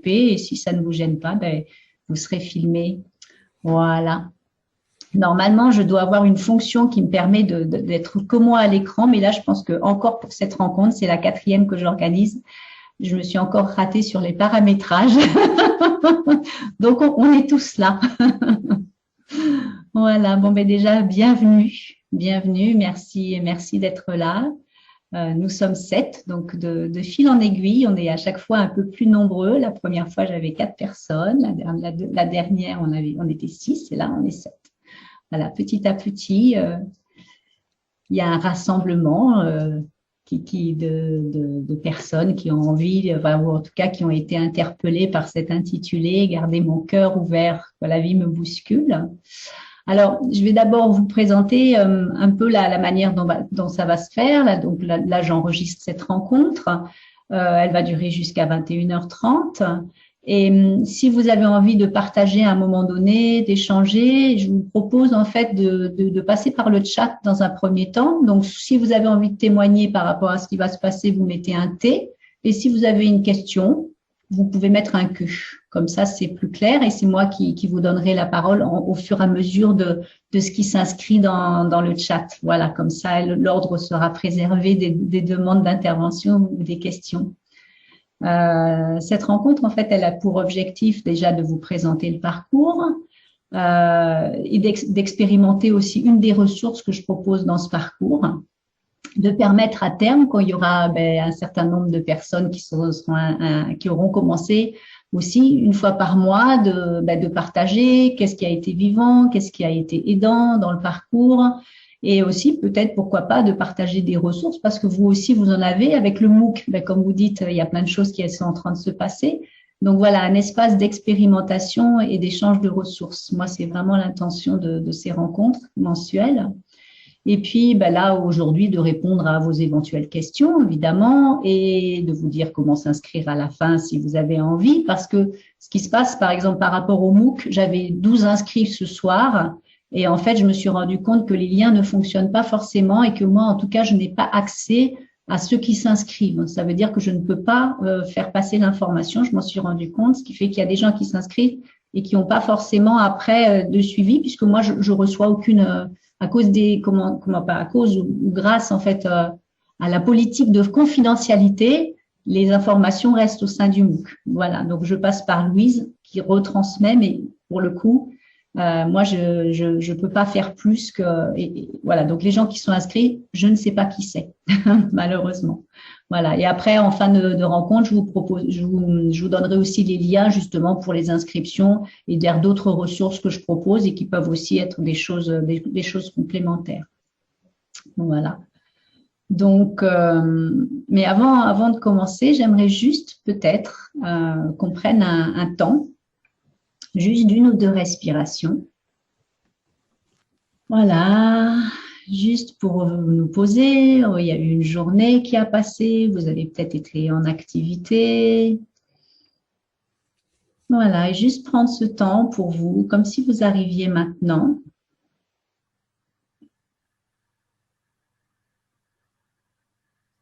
et si ça ne vous gêne pas, ben, vous serez filmé. Voilà. Normalement, je dois avoir une fonction qui me permet d'être que moi à l'écran, mais là, je pense que encore pour cette rencontre, c'est la quatrième que j'organise. Je me suis encore ratée sur les paramétrages. Donc, on est tous là. Voilà. Bon, ben déjà, bienvenue. Bienvenue. Merci, merci d'être là. Nous sommes 7, donc de fil en aiguille, on est à chaque fois un peu plus nombreux. La première fois, j'avais 4 personnes. La dernière, on était 6 et là, on est 7. Voilà, petit à petit, il y a un rassemblement de personnes qui ont envie, ou en tout cas qui ont été interpellées par cet intitulé Garder mon cœur ouvert quand la vie me bouscule. Alors, je vais d'abord vous présenter un peu la manière dont ça va se faire. Là, j'enregistre cette rencontre. Elle va durer jusqu'à 21h30. Et si vous avez envie de partager à un moment donné, d'échanger, je vous propose en fait de passer par le chat dans un premier temps. Donc, si vous avez envie de témoigner par rapport à ce qui va se passer, vous mettez un T. Et si vous avez une question, vous pouvez mettre un Q. Comme ça, c'est plus clair et c'est moi qui vous donnerai la parole au fur et à mesure de ce qui s'inscrit dans le chat. Voilà, comme ça, l'ordre sera préservé des demandes d'intervention ou des questions. Cette rencontre, en fait, elle a pour objectif déjà de vous présenter le parcours et d'expérimenter aussi une des ressources que je propose dans ce parcours, de permettre à terme, quand il y aura un certain nombre de personnes qui auront commencé aussi une fois par mois de partager qu'est-ce qui a été vivant, qu'est-ce qui a été aidant dans le parcours, et aussi peut-être pourquoi pas de partager des ressources parce que vous aussi vous en avez avec le MOOC. Comme vous dites, il y a plein de choses qui sont en train de se passer. Donc voilà, un espace d'expérimentation et d'échange de ressources. Moi, c'est vraiment l'intention de ces rencontres mensuelles. Et puis là, aujourd'hui, de répondre à vos éventuelles questions, évidemment, et de vous dire comment s'inscrire à la fin si vous avez envie, parce que ce qui se passe, par exemple, par rapport au MOOC, j'avais 12 inscrits ce soir, et en fait, je me suis rendu compte que les liens ne fonctionnent pas forcément et que moi, en tout cas, je n'ai pas accès à ceux qui s'inscrivent. Ça veut dire que je ne peux pas faire passer l'information, je m'en suis rendu compte, ce qui fait qu'il y a des gens qui s'inscrivent et qui n'ont pas forcément après de suivi, puisque moi, je reçois aucune à cause comment pas à cause ou grâce en fait à la politique de confidentialité, les informations restent au sein du MOOC. Voilà, donc je passe par Louise qui retransmet, mais pour le coup, moi je peux pas faire plus que voilà. Donc les gens qui sont inscrits, je ne sais pas qui c'est malheureusement. Voilà. Et après, en fin de rencontre, je vous propose, je vous donnerai aussi les liens justement pour les inscriptions et vers d'autres ressources que je propose et qui peuvent aussi être des choses complémentaires. Voilà. Donc, mais avant de commencer, j'aimerais juste peut-être qu'on prenne un temps, juste d'une ou deux respirations. Voilà, juste pour nous poser. Il y a eu une journée qui a passé, vous avez peut-être été en activité. Voilà, et juste prendre ce temps pour vous, comme si vous arriviez maintenant.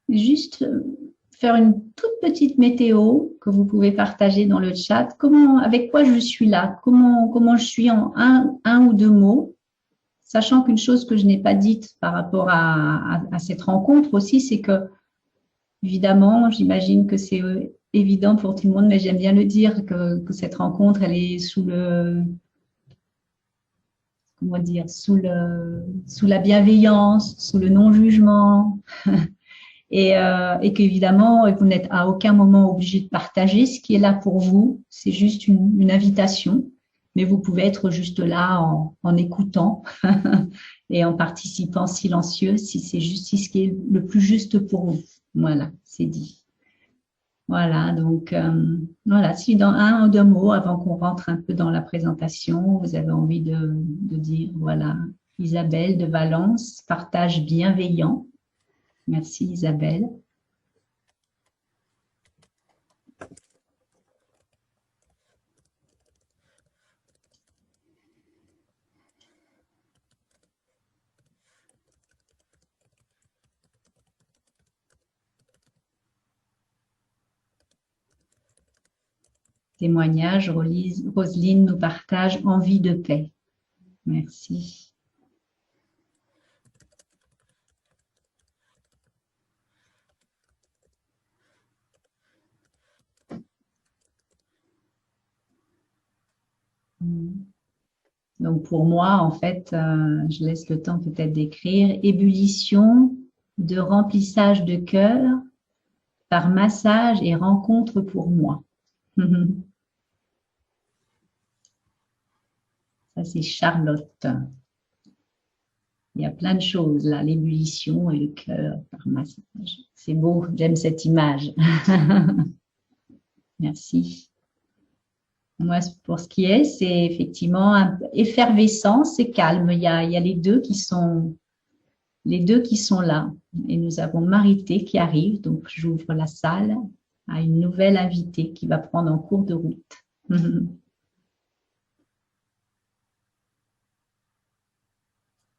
Juste faire une toute petite météo que vous pouvez partager dans le chat. Avec quoi je suis là? Comment je suis en un ou deux mots? Sachant qu'une chose que je n'ai pas dite par rapport à cette rencontre aussi, c'est que, évidemment, j'imagine que c'est évident pour tout le monde, mais j'aime bien le dire, que cette rencontre, elle est comment dire, sous la bienveillance, sous le non-jugement, et qu'évidemment, vous n'êtes à aucun moment obligé de partager ce qui est là pour vous. C'est juste une invitation, mais vous pouvez être juste là en écoutant et en participant silencieux si c'est juste ce qui est le plus juste pour vous. Voilà, c'est dit. Voilà, donc voilà, si dans un ou deux mots, avant qu'on rentre un peu dans la présentation, vous avez envie de dire, voilà, Isabelle de Valence, partage bienveillant. Merci Isabelle. témoignage. Roselyne nous partage envie de paix. Merci. Donc pour moi, en fait, je laisse le temps peut-être d'écrire. Ébullition de remplissage de cœur par massage et rencontre pour moi. Ça, c'est Charlotte. Il y a plein de choses là, l'ébullition et le cœur par massage. C'est beau, j'aime cette image. Merci. Moi, pour ce qui est, c'est effectivement effervescent, c'est calme. Il y a les deux qui sont là. Et nous avons Marité qui arrive, donc j'ouvre la salle à une nouvelle invitée qui va prendre en cours de route.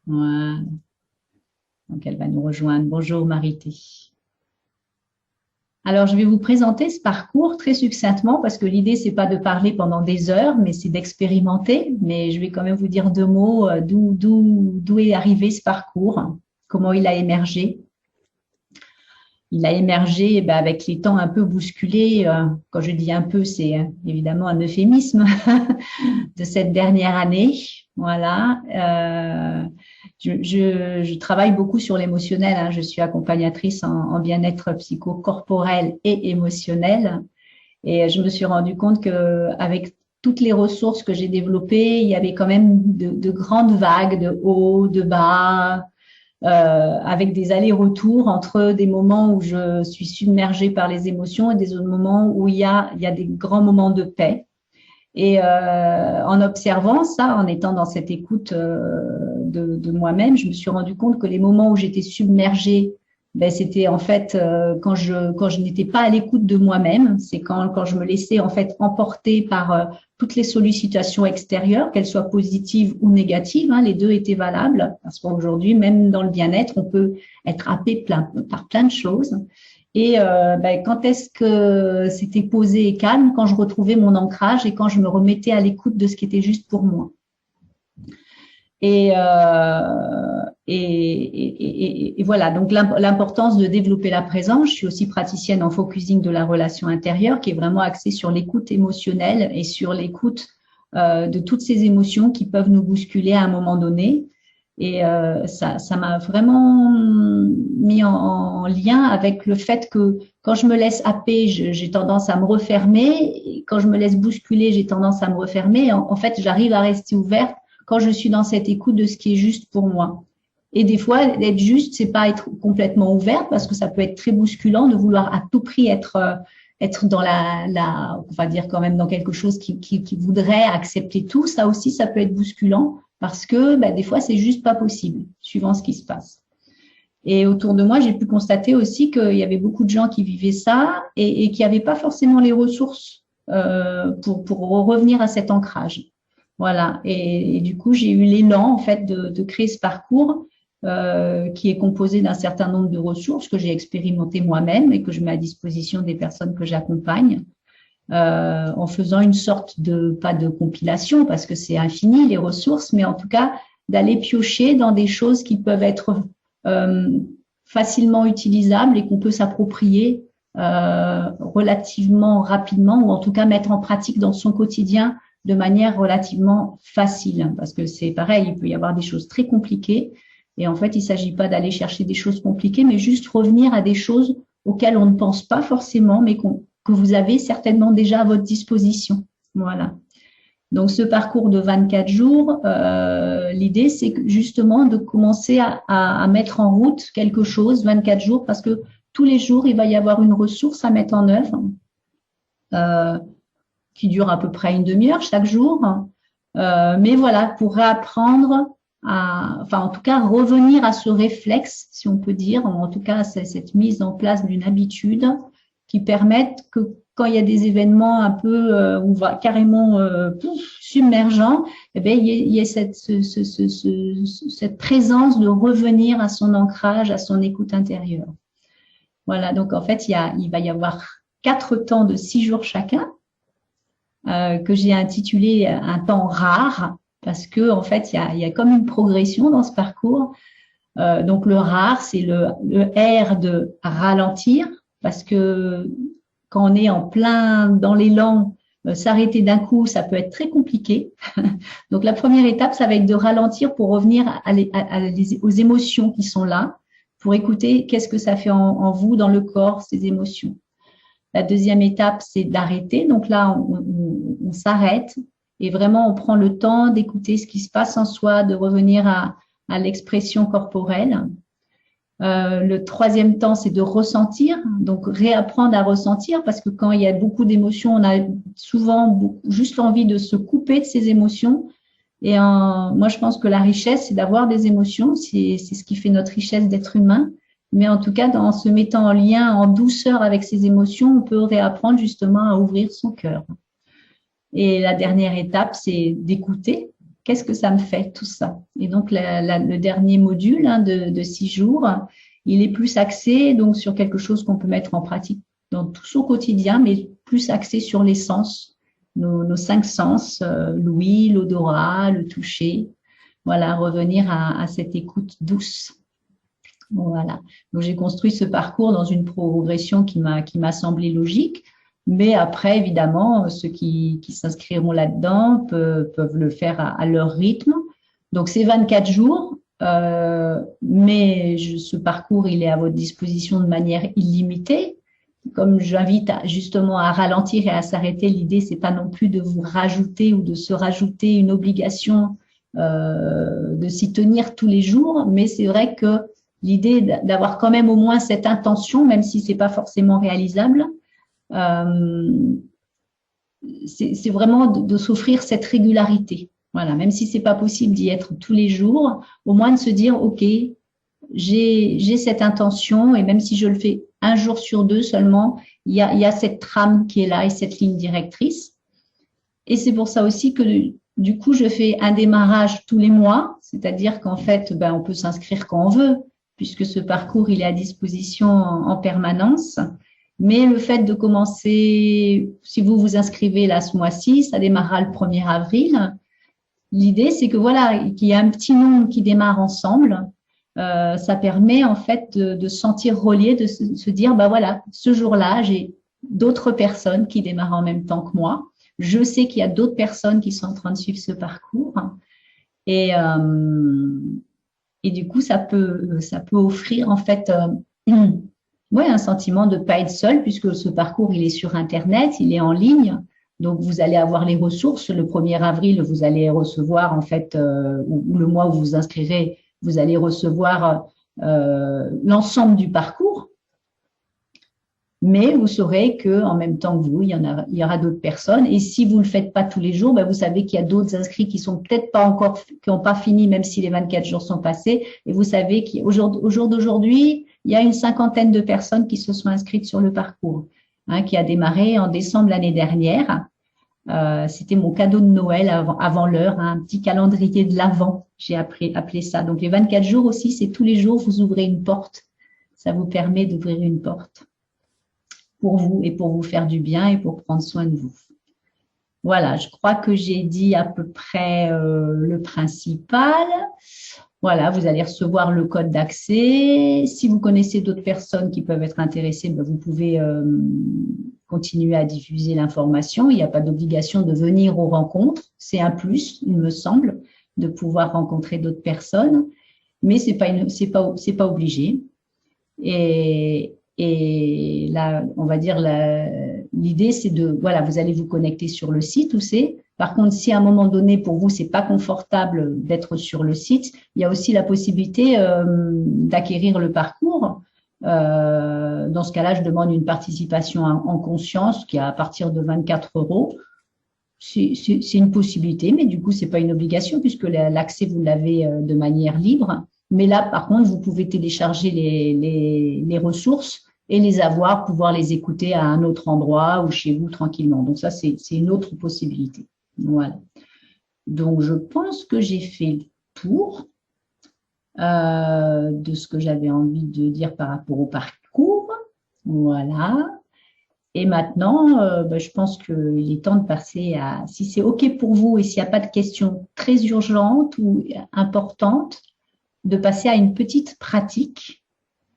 Voilà. Donc elle va nous rejoindre. Bonjour Marité. Alors, je vais vous présenter ce parcours très succinctement parce que l'idée, c'est pas de parler pendant des heures, mais c'est d'expérimenter. Mais je vais quand même vous dire deux mots d'où est arrivé ce parcours, comment il a émergé. Il a émergé avec les temps un peu bousculés. Quand je dis un peu, c'est évidemment un euphémisme de cette dernière année. Voilà. Je travaille beaucoup sur l'émotionnel. Hein. Je suis accompagnatrice en bien-être psychocorporel et émotionnel. Et je me suis rendu compte que avec toutes les ressources que j'ai développées, il y avait quand même de grandes vagues de haut, de bas, avec des allers-retours entre des moments où je suis submergée par les émotions et des autres moments où il y a des grands moments de paix. Et en observant ça, en étant dans cette écoute de moi-même, je me suis rendu compte que les moments où j'étais submergée, c'était en fait quand je n'étais pas à l'écoute de moi-même, c'est quand je me laissais en fait emporter par toutes les sollicitations extérieures, qu'elles soient positives ou négatives, hein, les deux étaient valables, parce qu'aujourd'hui, même dans le bien-être, on peut être happé par plein de choses. Et quand est-ce que c'était posé et calme? Quand je retrouvais mon ancrage et quand je me remettais à l'écoute de ce qui était juste pour moi. Et voilà, donc l'importance de développer la présence. Je suis aussi praticienne en focusing de la relation intérieure qui est vraiment axée sur l'écoute émotionnelle et sur l'écoute de toutes ces émotions qui peuvent nous bousculer à un moment donné. Et ça m'a vraiment mis en lien avec le fait que quand je me laisse happer, j'ai tendance à me refermer. Et quand je me laisse bousculer, j'ai tendance à me refermer. En fait, j'arrive à rester ouverte quand je suis dans cette écoute de ce qui est juste pour moi. Et des fois, être juste, c'est pas être complètement ouverte parce que ça peut être très bousculant de vouloir à tout prix être dans on va dire quand même dans quelque chose qui voudrait accepter tout. Ça aussi, ça peut être bousculant parce que des fois, c'est juste pas possible, suivant ce qui se passe. Et autour de moi, j'ai pu constater aussi qu'il y avait beaucoup de gens qui vivaient ça et qui n'avaient pas forcément les ressources pour revenir à cet ancrage. Voilà. Et du coup, j'ai eu l'élan en fait de créer ce parcours qui est composé d'un certain nombre de ressources que j'ai expérimentées moi-même et que je mets à disposition des personnes que j'accompagne. En faisant une sorte pas de compilation parce que c'est infini les ressources, mais en tout cas d'aller piocher dans des choses qui peuvent être facilement utilisables et qu'on peut s'approprier relativement rapidement ou en tout cas mettre en pratique dans son quotidien de manière relativement facile parce que c'est pareil, il peut y avoir des choses très compliquées et en fait il ne s'agit pas d'aller chercher des choses compliquées mais juste revenir à des choses auxquelles on ne pense pas forcément mais que vous avez certainement déjà à votre disposition. Voilà. Donc, ce parcours de 24 jours, l'idée, c'est justement de commencer à mettre en route quelque chose, 24 jours, parce que tous les jours, il va y avoir une ressource à mettre en œuvre qui dure à peu près une demi-heure chaque jour. Mais voilà, pour réapprendre enfin, en tout cas, revenir à ce réflexe, si on peut dire, en tout cas, cette mise en place d'une habitude qui permettent que quand il y a des événements un peu on va carrément submergents, eh bien, il y a cette présence de revenir à son ancrage, à son écoute intérieure. Voilà, donc en fait, il va y avoir 4 temps de 6 jours chacun. que j'ai intitulé Un temps rare, parce que en fait, il y a comme une progression dans ce parcours. Donc le rare, c'est le R de ralentir, parce que quand on est en plein dans l'élan, s'arrêter d'un coup, ça peut être très compliqué. Donc la première étape, ça va être de ralentir pour revenir aux émotions qui sont là, pour écouter qu'est-ce que ça fait en vous, dans le corps, ces émotions. La deuxième étape, c'est d'arrêter. Donc là, on s'arrête et vraiment, on prend le temps d'écouter ce qui se passe en soi, de revenir à l'expression corporelle. Le troisième temps, c'est de ressentir, donc réapprendre à ressentir, parce que quand il y a beaucoup d'émotions, on a souvent juste envie de se couper de ces émotions. Et moi, je pense que la richesse, c'est d'avoir des émotions, c'est ce qui fait notre richesse d'être humain. Mais en tout cas, en se mettant en lien, en douceur avec ces émotions, on peut réapprendre justement à ouvrir son cœur. Et la dernière étape, c'est d'écouter. Qu'est-ce que ça me fait, tout ça? Et donc, le dernier module de 6 jours, il est plus axé donc, sur quelque chose qu'on peut mettre en pratique dans tout son quotidien, mais plus axé sur les sens, nos 5 sens, l'ouïe, l'odorat, le toucher. Voilà, revenir à cette écoute douce. Voilà. Donc, j'ai construit ce parcours dans une progression qui m'a semblé logique. Mais après, évidemment, ceux qui s'inscriront là-dedans peuvent le faire à leur rythme. Donc, c'est 24 jours, mais ce parcours, il est à votre disposition de manière illimitée. Comme j'invite justement à ralentir et à s'arrêter, l'idée, c'est pas non plus de vous rajouter ou de se rajouter une obligation de s'y tenir tous les jours, mais c'est vrai que l'idée d'avoir quand même au moins cette intention, même si c'est pas forcément réalisable, c'est vraiment de s'offrir cette régularité. Voilà, même si c'est pas possible d'y être tous les jours, au moins de se dire, OK, j'ai cette intention et même si je le fais un jour sur 2 seulement, il y a cette trame qui est là et cette ligne directrice. Et c'est pour ça aussi que du coup, je fais un démarrage tous les mois, c'est-à-dire qu'en fait, on peut s'inscrire quand on veut, puisque ce parcours, il est à disposition en permanence. Mais le fait de commencer, si vous vous inscrivez là ce mois-ci, ça démarrera le 1er avril. L'idée, c'est que voilà, qu'il y a un petit nombre qui démarre ensemble. Ça permet en fait de se sentir relié, de se dire, voilà, ce jour-là, j'ai d'autres personnes qui démarrent en même temps que moi. Je sais qu'il y a d'autres personnes qui sont en train de suivre ce parcours. Et du coup, ça peut offrir en fait un sentiment de ne pas être seul, puisque ce parcours, il est sur Internet, il est en ligne. Donc, vous allez avoir les ressources. Le 1er avril, vous allez recevoir, en fait, ou le mois où vous vous inscrirez, vous allez recevoir l'ensemble du parcours. Mais vous saurez qu'en même temps que vous, il y aura d'autres personnes. Et si vous ne le faites pas tous les jours, vous savez qu'il y a d'autres inscrits qui sont peut-être pas encore, qui n'ont pas fini, même si les 24 jours sont passés. Et vous savez qu'au jour d'aujourd'hui, il y a une 50aine de personnes qui se sont inscrites sur le parcours, qui a démarré en décembre l'année dernière. C'était mon cadeau de Noël avant l'heure, un petit calendrier de l'Avent, j'ai appelé ça. Donc les 24 jours aussi, c'est tous les jours, vous ouvrez une porte. Ça vous permet d'ouvrir une porte pour vous et pour vous faire du bien et pour prendre soin de vous. Voilà, je crois que j'ai dit à peu près le principal. Voilà, vous allez recevoir le code d'accès. Si vous connaissez d'autres personnes qui peuvent être intéressées, vous pouvez continuer à diffuser l'information. Il n'y a pas d'obligation de venir aux rencontres. C'est un plus, il me semble, de pouvoir rencontrer d'autres personnes, mais c'est pas obligé. Et là, on va dire, l'idée, c'est vous allez vous connecter sur le site où c'est. Par contre, si à un moment donné, pour vous, c'est pas confortable d'être sur le site, il y a aussi la possibilité d'acquérir le parcours. Dans ce cas-là, je demande une participation en conscience qui est à partir de 24 €. C'est une possibilité, mais du coup, c'est pas une obligation puisque l'accès, vous l'avez de manière libre. Mais là, par contre, vous pouvez télécharger les ressources et pouvoir les écouter à un autre endroit ou chez vous tranquillement. Donc ça, c'est une autre possibilité. Voilà. Donc, je pense que j'ai fait le tour de ce que j'avais envie de dire par rapport au parcours. Voilà. Et maintenant, je pense qu'il est temps de passer à, si c'est OK pour vous et s'il n'y a pas de questions très urgentes ou importantes, de passer à une petite pratique.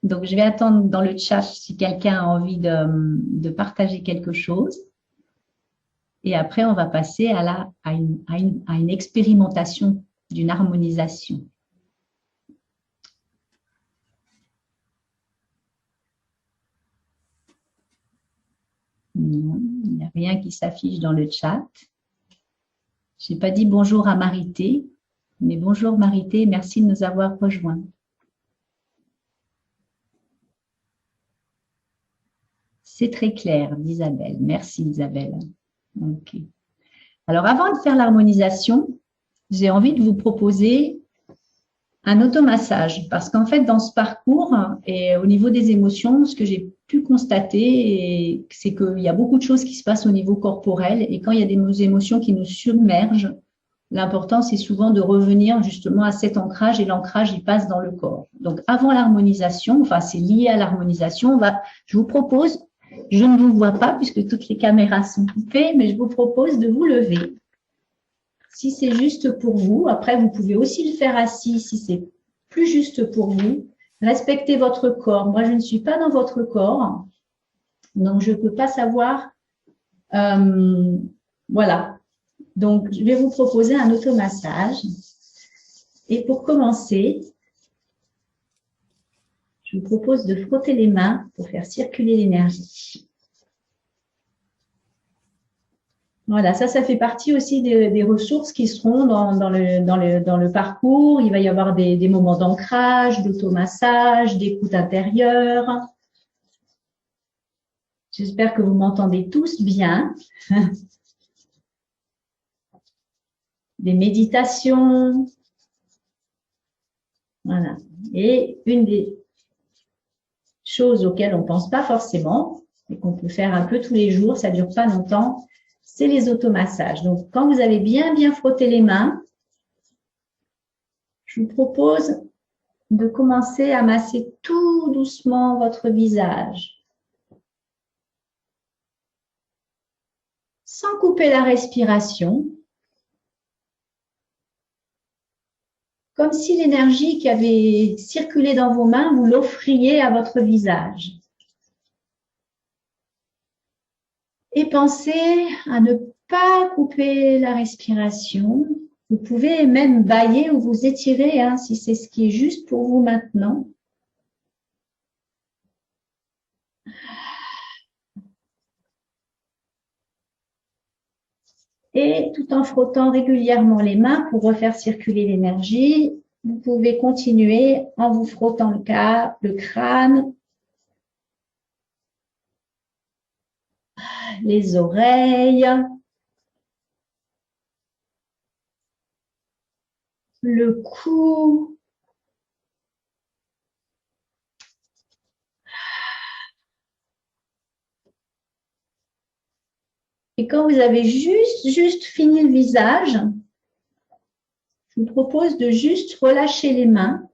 Donc, je vais attendre dans le chat si quelqu'un a envie de partager quelque chose. Et après, on va passer à une expérimentation d'une harmonisation. Non, il n'y a rien qui s'affiche dans le chat. Je n'ai pas dit bonjour à Marité, mais bonjour Marité, merci de nous avoir rejoints. C'est très clair d'Isabelle. Merci Isabelle. Ok. Alors, avant de faire l'harmonisation, j'ai envie de vous proposer un automassage. Parce qu'en fait, dans ce parcours et au niveau des émotions, ce que j'ai pu constater, c'est qu'il y a beaucoup de choses qui se passent au niveau corporel. Et quand il y a des émotions qui nous submergent, l'important, c'est souvent de revenir justement à cet ancrage. Et l'ancrage, il passe dans le corps. Donc, avant l'harmonisation, enfin, c'est lié à l'harmonisation, je vous propose, je ne vous vois pas puisque toutes les caméras sont coupées, mais je vous propose de vous lever. Si c'est juste pour vous, après vous pouvez aussi le faire assis si c'est plus juste pour vous. Respectez votre corps. Moi, je ne suis pas dans votre corps, donc je ne peux pas savoir. Voilà. Donc, je vais vous proposer un automassage. Et pour commencer, je vous propose de frotter les mains pour faire circuler l'énergie. Voilà, ça fait partie aussi des ressources qui seront dans le parcours. Il va y avoir des moments d'ancrage, d'automassage, d'écoute intérieure. J'espère que vous m'entendez tous bien. Des méditations. Voilà. Et une des choses auxquelles on ne pense pas forcément, et qu'on peut faire un peu tous les jours, ça ne dure pas longtemps, c'est les automassages. Donc, quand vous avez bien frotté les mains, je vous propose de commencer à masser tout doucement votre visage. Sans couper la respiration. Comme si l'énergie qui avait circulé dans vos mains, vous l'offriez à votre visage. Et pensez à ne pas couper la respiration. Vous pouvez même bâiller ou vous étirer hein, si c'est ce qui est juste pour vous maintenant. Et tout en frottant régulièrement les mains pour refaire circuler l'énergie, vous pouvez continuer en vous frottant le crâne, les oreilles, le cou, et quand vous avez juste fini le visage, je vous propose de juste relâcher les mains,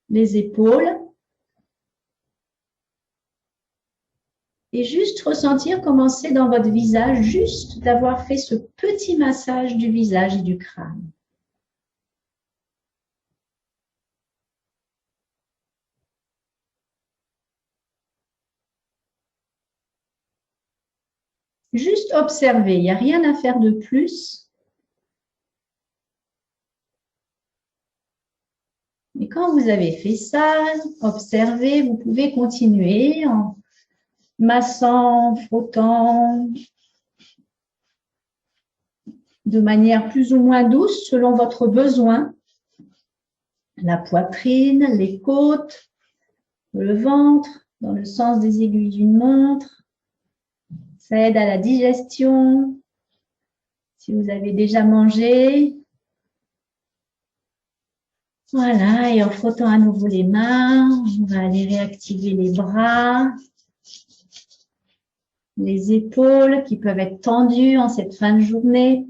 les épaules, et juste ressentir commencer dans votre visage, juste d'avoir fait ce petit massage du visage et du crâne. Juste observer, il n'y a rien à faire de plus. Et quand vous avez fait ça, observez, vous pouvez continuer en massant, frottant, de manière plus ou moins douce selon votre besoin. La poitrine, les côtes, le ventre, dans le sens des aiguilles d'une montre. Ça aide à la digestion. Si vous avez déjà mangé. Voilà, et en frottant à nouveau les mains, on va aller réactiver les bras, les épaules qui peuvent être tendues en cette fin de journée.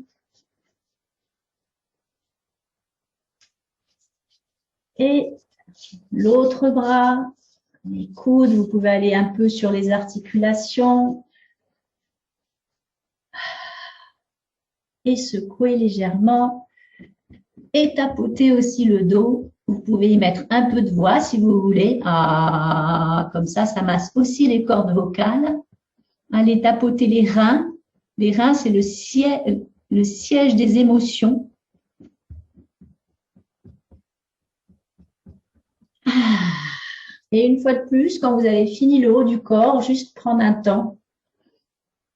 Et l'autre bras, les coudes, vous pouvez aller un peu sur les articulations, et secouez légèrement et tapotez aussi le dos. Vous pouvez y mettre un peu de voix si vous voulez. Ah, comme ça masse aussi les cordes vocales. Allez tapoter les reins. Les reins, c'est le siège des émotions. Et une fois de plus, quand vous avez fini le haut du corps, juste prendre un temps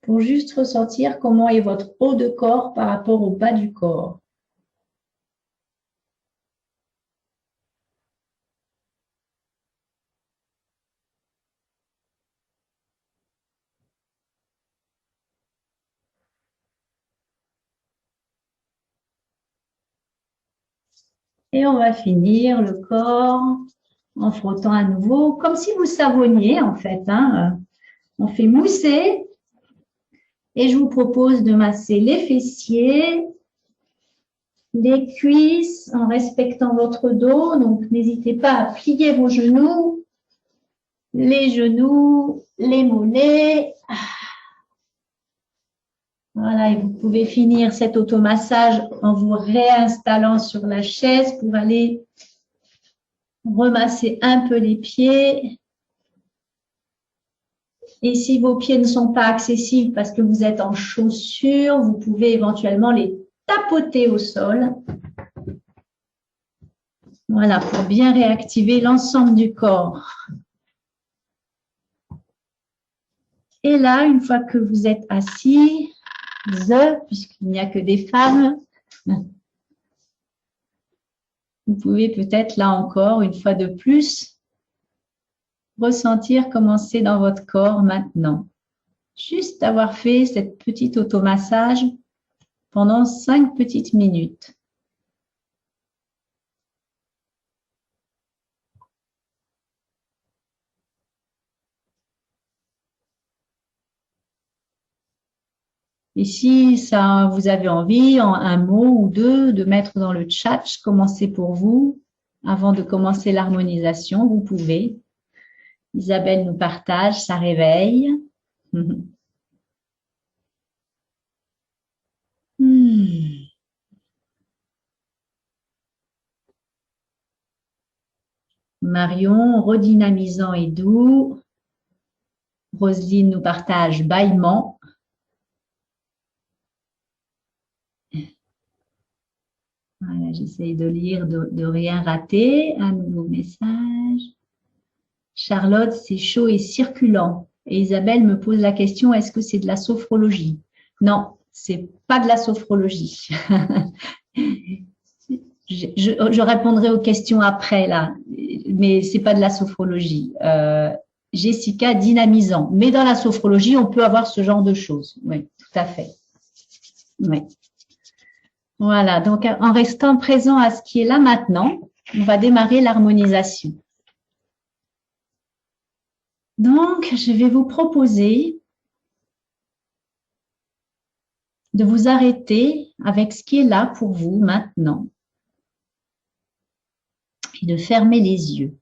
pour juste ressentir comment est votre haut de corps par rapport au bas du corps. Et on va finir le corps en frottant à nouveau, comme si vous savonniez en fait. On fait mousser et je vous propose de masser les fessiers, les cuisses en respectant votre dos. Donc, n'hésitez pas à plier vos genoux, les mollets. Voilà, et vous pouvez finir cet automassage en vous réinstallant sur la chaise pour aller remasser un peu les pieds. Et si vos pieds ne sont pas accessibles parce que vous êtes en chaussures, vous pouvez éventuellement les tapoter au sol. Voilà, pour bien réactiver l'ensemble du corps. Et là, une fois que vous êtes assis, puisqu'il n'y a que des femmes, vous pouvez peut-être là encore, une fois de plus, ressentir comment c'est dans votre corps maintenant. Juste avoir fait cette petite automassage pendant 5 petites minutes. Et si ça, vous avez envie, en un mot ou deux, de mettre dans le chat, commencez pour vous. Avant de commencer l'harmonisation, vous pouvez. Isabelle nous partage sa réveil. Marion, redynamisant et doux. Roselyne nous partage bâillement. Voilà, j'essaye de lire, de rien rater. Un nouveau message. Charlotte, c'est chaud et circulant. Et Isabelle me pose la question, est-ce que c'est de la sophrologie? Non, c'est pas de la sophrologie. Je répondrai aux questions après, là, mais c'est pas de la sophrologie. Jessica, dynamisant. Mais dans la sophrologie, on peut avoir ce genre de choses. Oui, tout à fait. Oui. Voilà, donc en restant présent à ce qui est là maintenant, on va démarrer l'harmonisation. Donc, je vais vous proposer de vous arrêter avec ce qui est là pour vous maintenant et de fermer les yeux.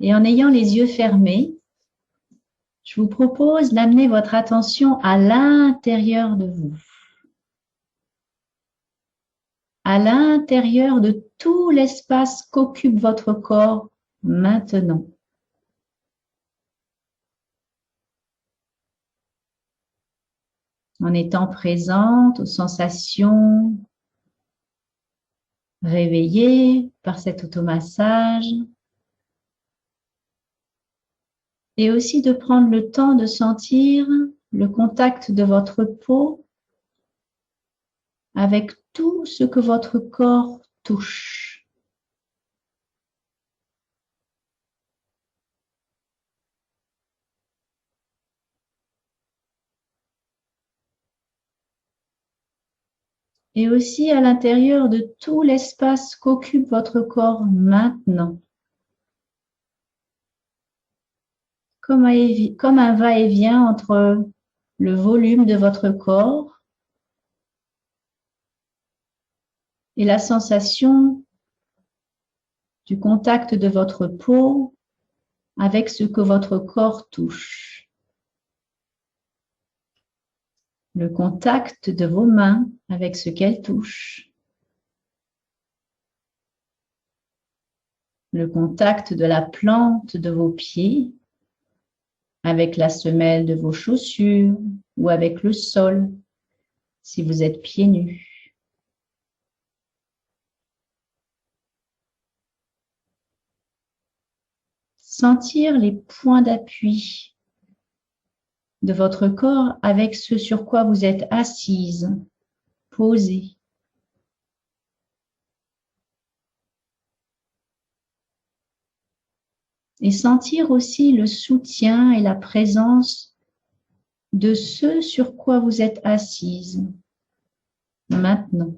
Et en ayant les yeux fermés, je vous propose d'amener votre attention à l'intérieur de vous, à l'intérieur de tout l'espace qu'occupe votre corps maintenant. En étant présente aux sensations réveillées par cet automassage. Et aussi de prendre le temps de sentir le contact de votre peau avec tout ce que votre corps touche. Et aussi à l'intérieur de tout l'espace qu'occupe votre corps maintenant. Comme un va-et-vient entre le volume de votre corps et la sensation du contact de votre peau avec ce que votre corps touche. Le contact de vos mains avec ce qu'elles touchent. Le contact de la plante de vos pieds avec la semelle de vos chaussures ou avec le sol si vous êtes pieds nus. Sentir les points d'appui de votre corps avec ce sur quoi vous êtes assise, posée. Et sentir aussi le soutien et la présence de ce sur quoi vous êtes assise maintenant.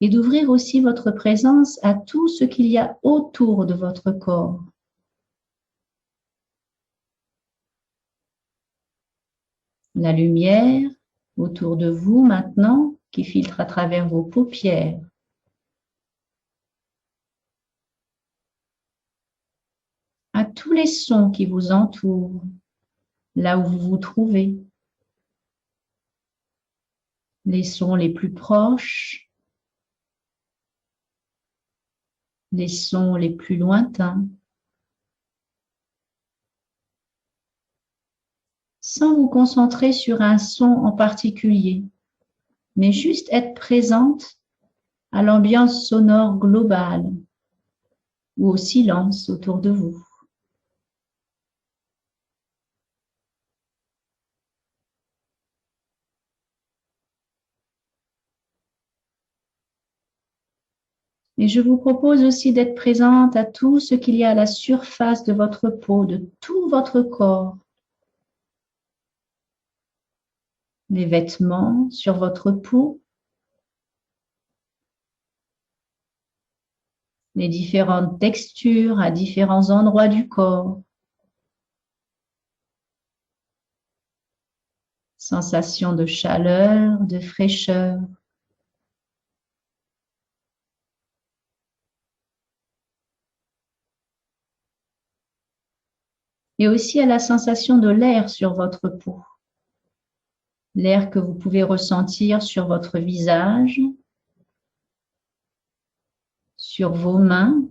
Et d'ouvrir aussi votre présence à tout ce qu'il y a autour de votre corps. La lumière autour de vous maintenant qui filtre à travers vos paupières. À tous les sons qui vous entourent, là où vous vous trouvez. Les sons les plus proches, les sons les plus lointains. Sans vous concentrer sur un son en particulier, mais juste être présente à l'ambiance sonore globale ou au silence autour de vous. Et je vous propose aussi d'être présente à tout ce qu'il y a à la surface de votre peau, de tout votre corps. Les vêtements sur votre peau, les différentes textures à différents endroits du corps. Sensation de chaleur, de fraîcheur. Et aussi à la sensation de l'air sur votre peau. L'air que vous pouvez ressentir sur votre visage, sur vos mains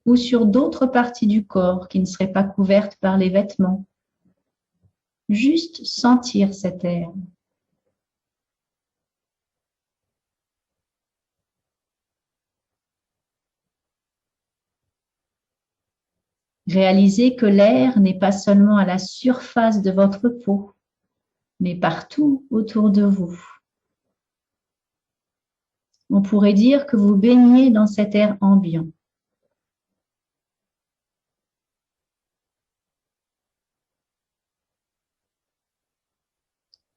ou sur d'autres parties du corps qui ne seraient pas couvertes par les vêtements. Juste sentir cet air. Réalisez que l'air n'est pas seulement à la surface de votre peau, mais partout autour de vous. On pourrait dire que vous baignez dans cet air ambiant.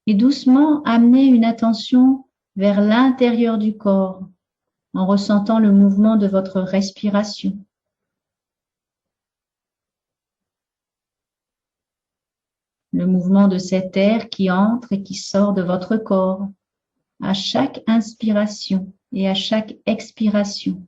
Et doucement amenez une attention vers l'intérieur du corps en ressentant le mouvement de votre respiration. Le mouvement de cet air qui entre et qui sort de votre corps à chaque inspiration et à chaque expiration.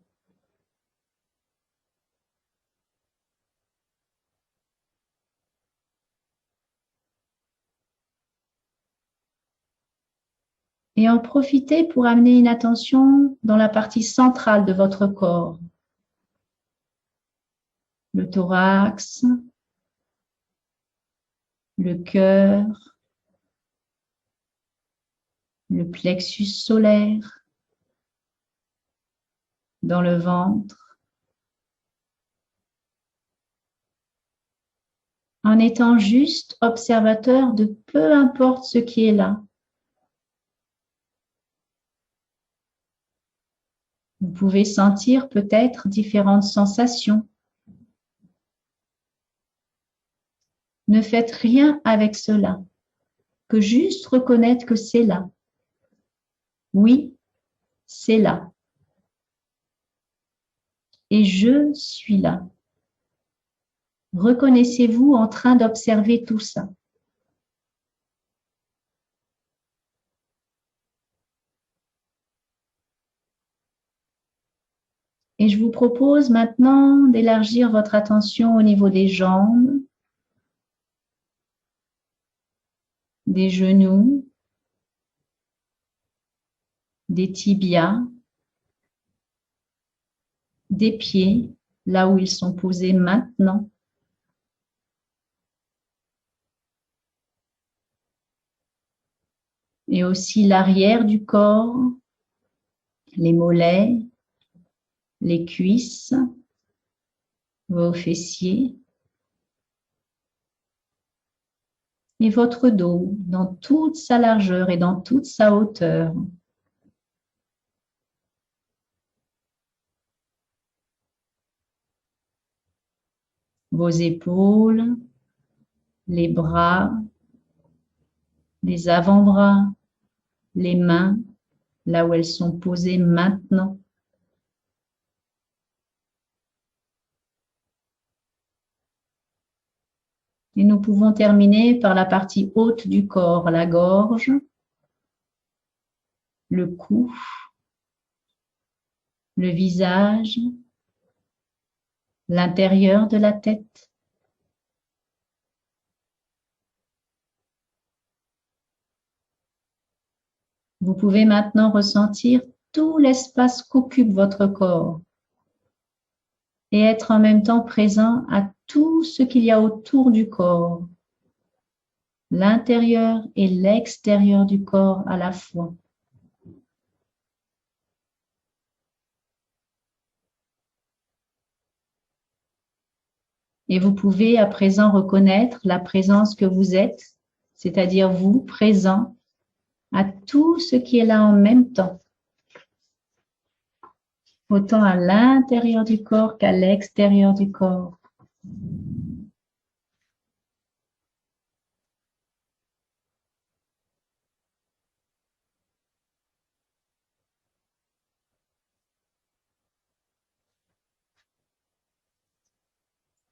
Et en profitez pour amener une attention dans la partie centrale de votre corps. Le thorax, le cœur, le plexus solaire, dans le ventre, en étant juste observateur de peu importe ce qui est là. Vous pouvez sentir peut-être différentes sensations. Ne faites rien avec cela, que juste reconnaître que c'est là. Oui, c'est là. Et je suis là. Reconnaissez-vous en train d'observer tout ça. Et je vous propose maintenant d'élargir votre attention au niveau des jambes, des genoux, des tibias, des pieds, là où ils sont posés maintenant. Et aussi l'arrière du corps, les mollets, les cuisses, vos fessiers et votre dos dans toute sa largeur et dans toute sa hauteur. Vos épaules, les bras, les avant-bras, les mains, là où elles sont posées maintenant. Et nous pouvons terminer par la partie haute du corps, la gorge, le cou, le visage, l'intérieur de la tête. Vous pouvez maintenant ressentir tout l'espace qu'occupe votre corps et être en même temps présent à tout ce qu'il y a autour du corps, l'intérieur et l'extérieur du corps à la fois. Et vous pouvez à présent reconnaître la présence que vous êtes, c'est-à-dire vous présent à tout ce qui est là en même temps, autant à l'intérieur du corps qu'à l'extérieur du corps.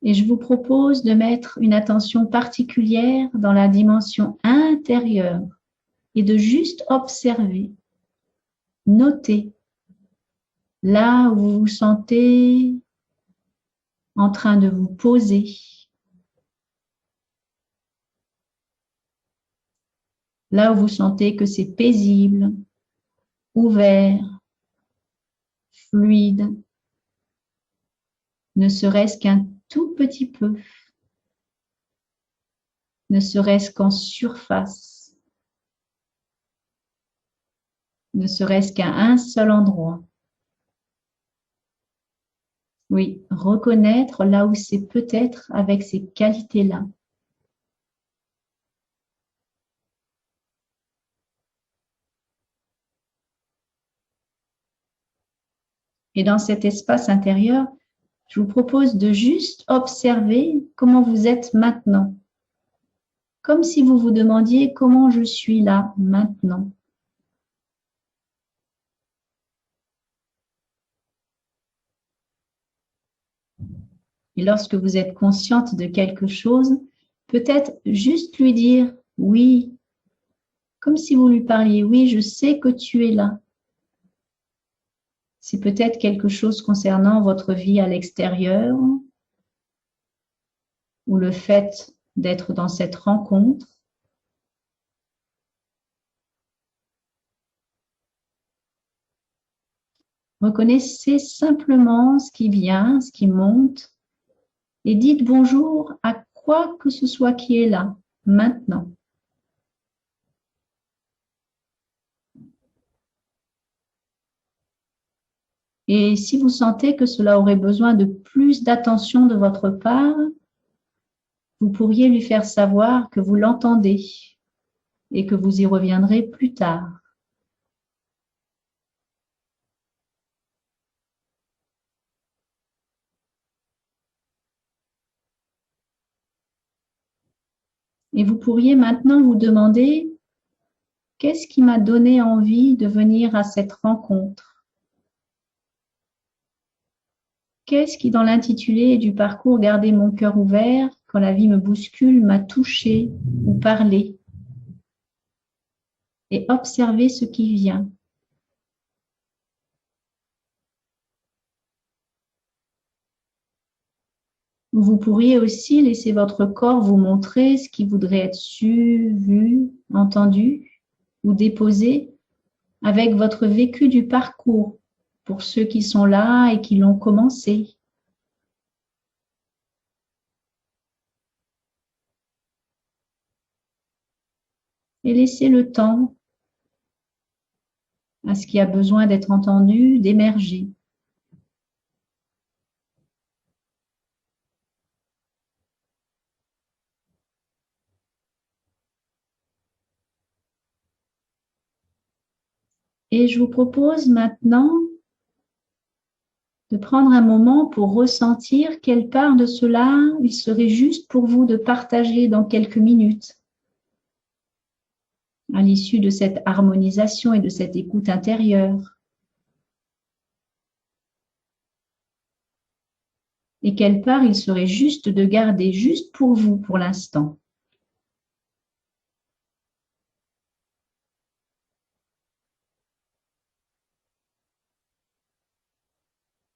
Et je vous propose de mettre une attention particulière dans la dimension intérieure et de juste observer, noter là où vous vous sentez en train de vous poser. Là où vous sentez que c'est paisible, ouvert, fluide, ne serait-ce qu'un tout petit peu, ne serait-ce qu'en surface, ne serait-ce qu'à un seul endroit. Oui, reconnaître là où c'est peut-être avec ces qualités-là. Et dans cet espace intérieur, je vous propose de juste observer comment vous êtes maintenant, comme si vous vous demandiez comment je suis là maintenant. Et lorsque vous êtes consciente de quelque chose, peut-être juste lui dire oui, comme si vous lui parliez, oui, je sais que tu es là. C'est peut-être quelque chose concernant votre vie à l'extérieur ou le fait d'être dans cette rencontre. Reconnaissez simplement ce qui vient, ce qui monte et dites bonjour à quoi que ce soit qui est là, maintenant. Et si vous sentez que cela aurait besoin de plus d'attention de votre part, vous pourriez lui faire savoir que vous l'entendez et que vous y reviendrez plus tard. Et vous pourriez maintenant vous demander, qu'est-ce qui m'a donné envie de venir à cette rencontre? Qu'est-ce qui, dans l'intitulé du parcours Garder mon cœur ouvert, quand la vie me bouscule, m'a touché ou parlé? Et observez ce qui vient. Vous pourriez aussi laisser votre corps vous montrer ce qui voudrait être su, vu, entendu ou déposé avec votre vécu du parcours pour ceux qui sont là et qui l'ont commencé. Et laissez le temps à ce qui a besoin d'être entendu, d'émerger. Et je vous propose maintenant de prendre un moment pour ressentir quelle part de cela il serait juste pour vous de partager dans quelques minutes à l'issue de cette harmonisation et de cette écoute intérieure. Et quelle part il serait juste de garder juste pour vous pour l'instant.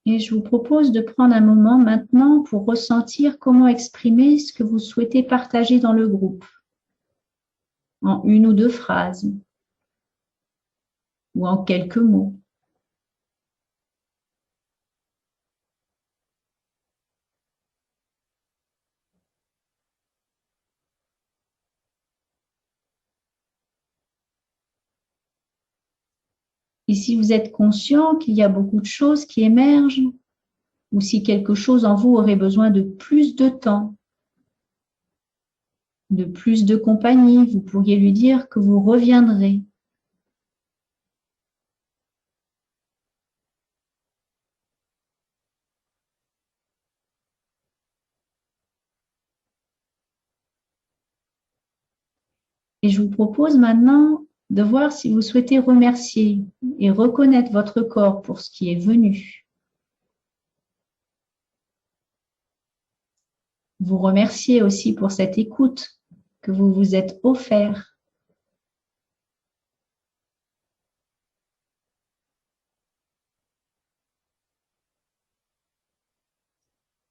Et je vous propose de prendre un moment maintenant pour ressentir comment exprimer ce que vous souhaitez partager dans le groupe, en une ou deux phrases, ou en quelques mots. Et si vous êtes conscient qu'il y a beaucoup de choses qui émergent, ou si quelque chose en vous aurait besoin de plus de temps, de plus de compagnie, vous pourriez lui dire que vous reviendrez. Et je vous propose maintenant de voir si vous souhaitez remercier et reconnaître votre corps pour ce qui est venu. Vous remercier aussi pour cette écoute que vous vous êtes offert.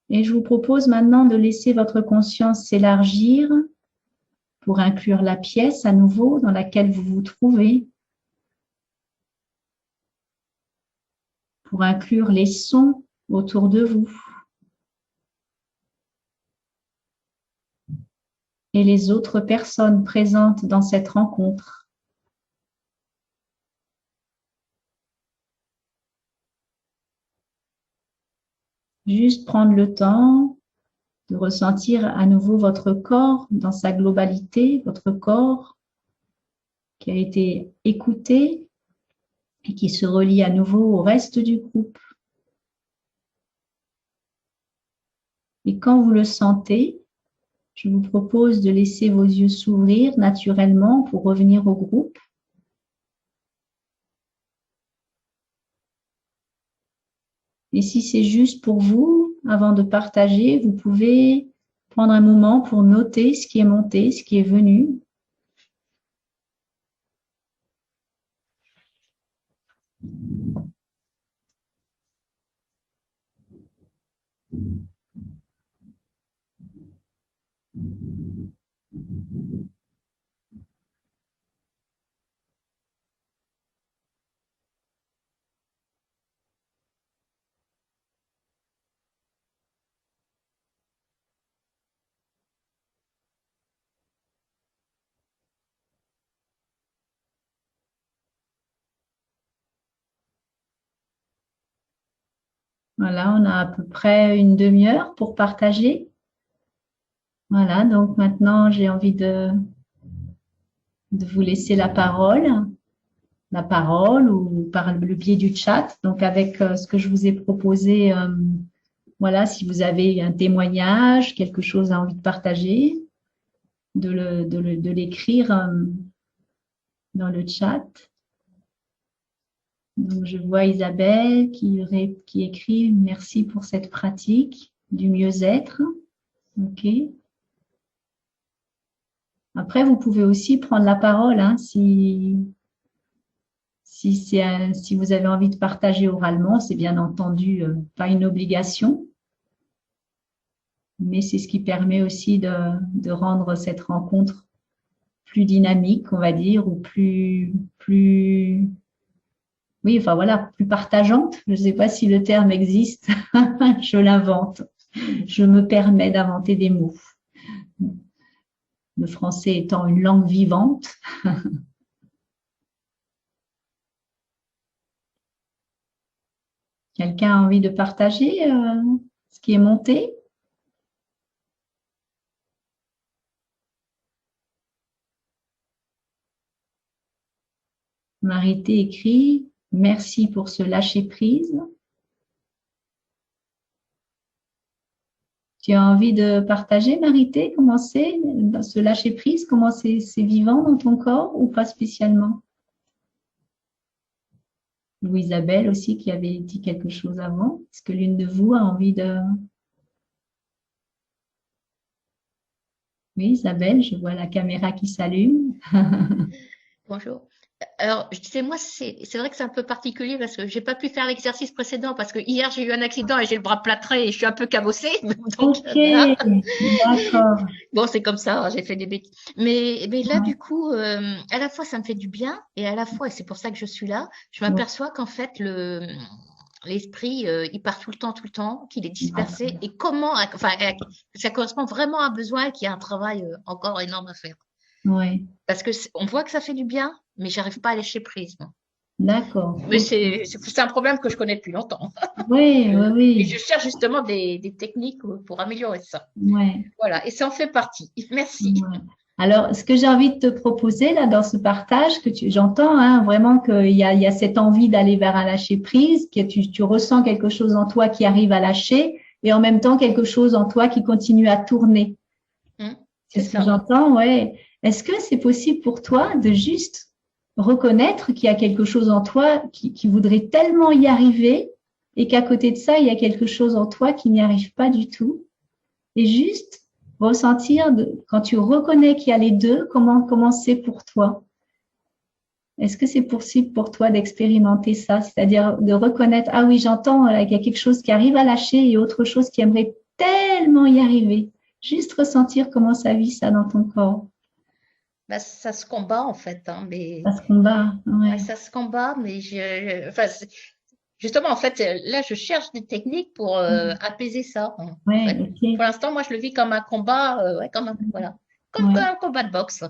Et je vous propose maintenant de laisser votre conscience s'élargir pour inclure la pièce à nouveau dans laquelle vous vous trouvez, pour inclure les sons autour de vous et les autres personnes présentes dans cette rencontre. Juste prendre le temps de ressentir à nouveau votre corps dans sa globalité, votre corps qui a été écouté et qui se relie à nouveau au reste du groupe. Et quand vous le sentez, je vous propose de laisser vos yeux s'ouvrir naturellement pour revenir au groupe. Et si c'est juste pour vous, avant de partager, vous pouvez prendre un moment pour noter ce qui est monté, ce qui est venu. Voilà, on a à peu près une demi-heure pour partager. Voilà, donc maintenant j'ai envie de vous laisser la parole ou par le biais du chat. Donc avec ce que je vous ai proposé, voilà, si vous avez un témoignage, quelque chose à envie de partager, de l'écrire dans le chat. Donc, je vois Isabelle qui écrit « Merci pour cette pratique du mieux-être ». OK. Après, vous pouvez aussi prendre la parole hein, si vous avez envie de partager oralement. C'est bien entendu pas une obligation. mais c'est ce qui permet aussi de rendre cette rencontre plus dynamique, on va dire, ou oui, enfin voilà, plus partageante. Je ne sais pas si le terme existe, je l'invente. Je me permets d'inventer des mots. Le français étant une langue vivante. Quelqu'un a envie de partager ce qui est monté? Marité écrit « Merci pour ce lâcher-prise ». Tu as envie de partager, Marité, comment c'est ce lâcher-prise? Comment c'est vivant dans ton corps ou pas spécialement? Ou Isabelle aussi qui avait dit quelque chose avant. Est-ce que l'une de vous a envie de… Oui, Isabelle, je vois la caméra qui s'allume. Bonjour. Alors, je disais, moi, c'est vrai que c'est un peu particulier parce que j'ai pas pu faire l'exercice précédent parce que hier, j'ai eu un accident et j'ai le bras plâtré et je suis un peu cabossée. Donc, Ok, voilà. d'accord. Bon, c'est comme ça, hein, j'ai fait des bêtises. Mais là, du coup, à la fois, ça me fait du bien et à la fois, et c'est pour ça que je suis là, je m'aperçois qu'en fait, l'esprit, il part tout le temps, qu'il est dispersé et comment, enfin, ça correspond vraiment à un besoin et qu'il y a un travail encore énorme à faire. Oui, Parce que on voit que ça fait du bien, mais j'arrive pas à lâcher prise, moi. d'accord. Mais c'est un problème que je connais depuis longtemps. Oui, oui, Et oui. je cherche justement des techniques pour améliorer ça. Ouais. Voilà, et ça en fait partie. Merci. Ouais. Alors, ce que j'ai envie de te proposer là dans ce partage, j'entends hein, vraiment il y a cette envie d'aller vers un lâcher prise, que tu ressens quelque chose en toi qui arrive à lâcher, et en même temps quelque chose en toi qui continue à tourner. C'est C'est ce que ça. j'entends, ouais. Est-ce que c'est possible pour toi de juste reconnaître qu'il y a quelque chose en toi qui voudrait tellement y arriver, et qu'à côté de ça, il y a quelque chose en toi qui n'y arrive pas du tout, et juste ressentir, quand tu reconnais qu'il y a les deux, comment c'est pour toi? Est-ce que c'est possible pour toi d'expérimenter ça? C'est-à-dire de reconnaître, ah oui, j'entends qu'il y a quelque chose qui arrive à lâcher et autre chose qui aimerait tellement y arriver. Juste ressentir comment ça vit ça dans ton corps. Bah, ça se combat en fait, hein, mais Ça se combat, ouais, ouais. ça se combat, mais enfin, justement, en fait, là, je cherche des techniques pour apaiser ça, en Ouais, fait. ok. Pour l'instant, moi, je le vis comme un combat, ouais, voilà, comme Ouais, un combat de boxe.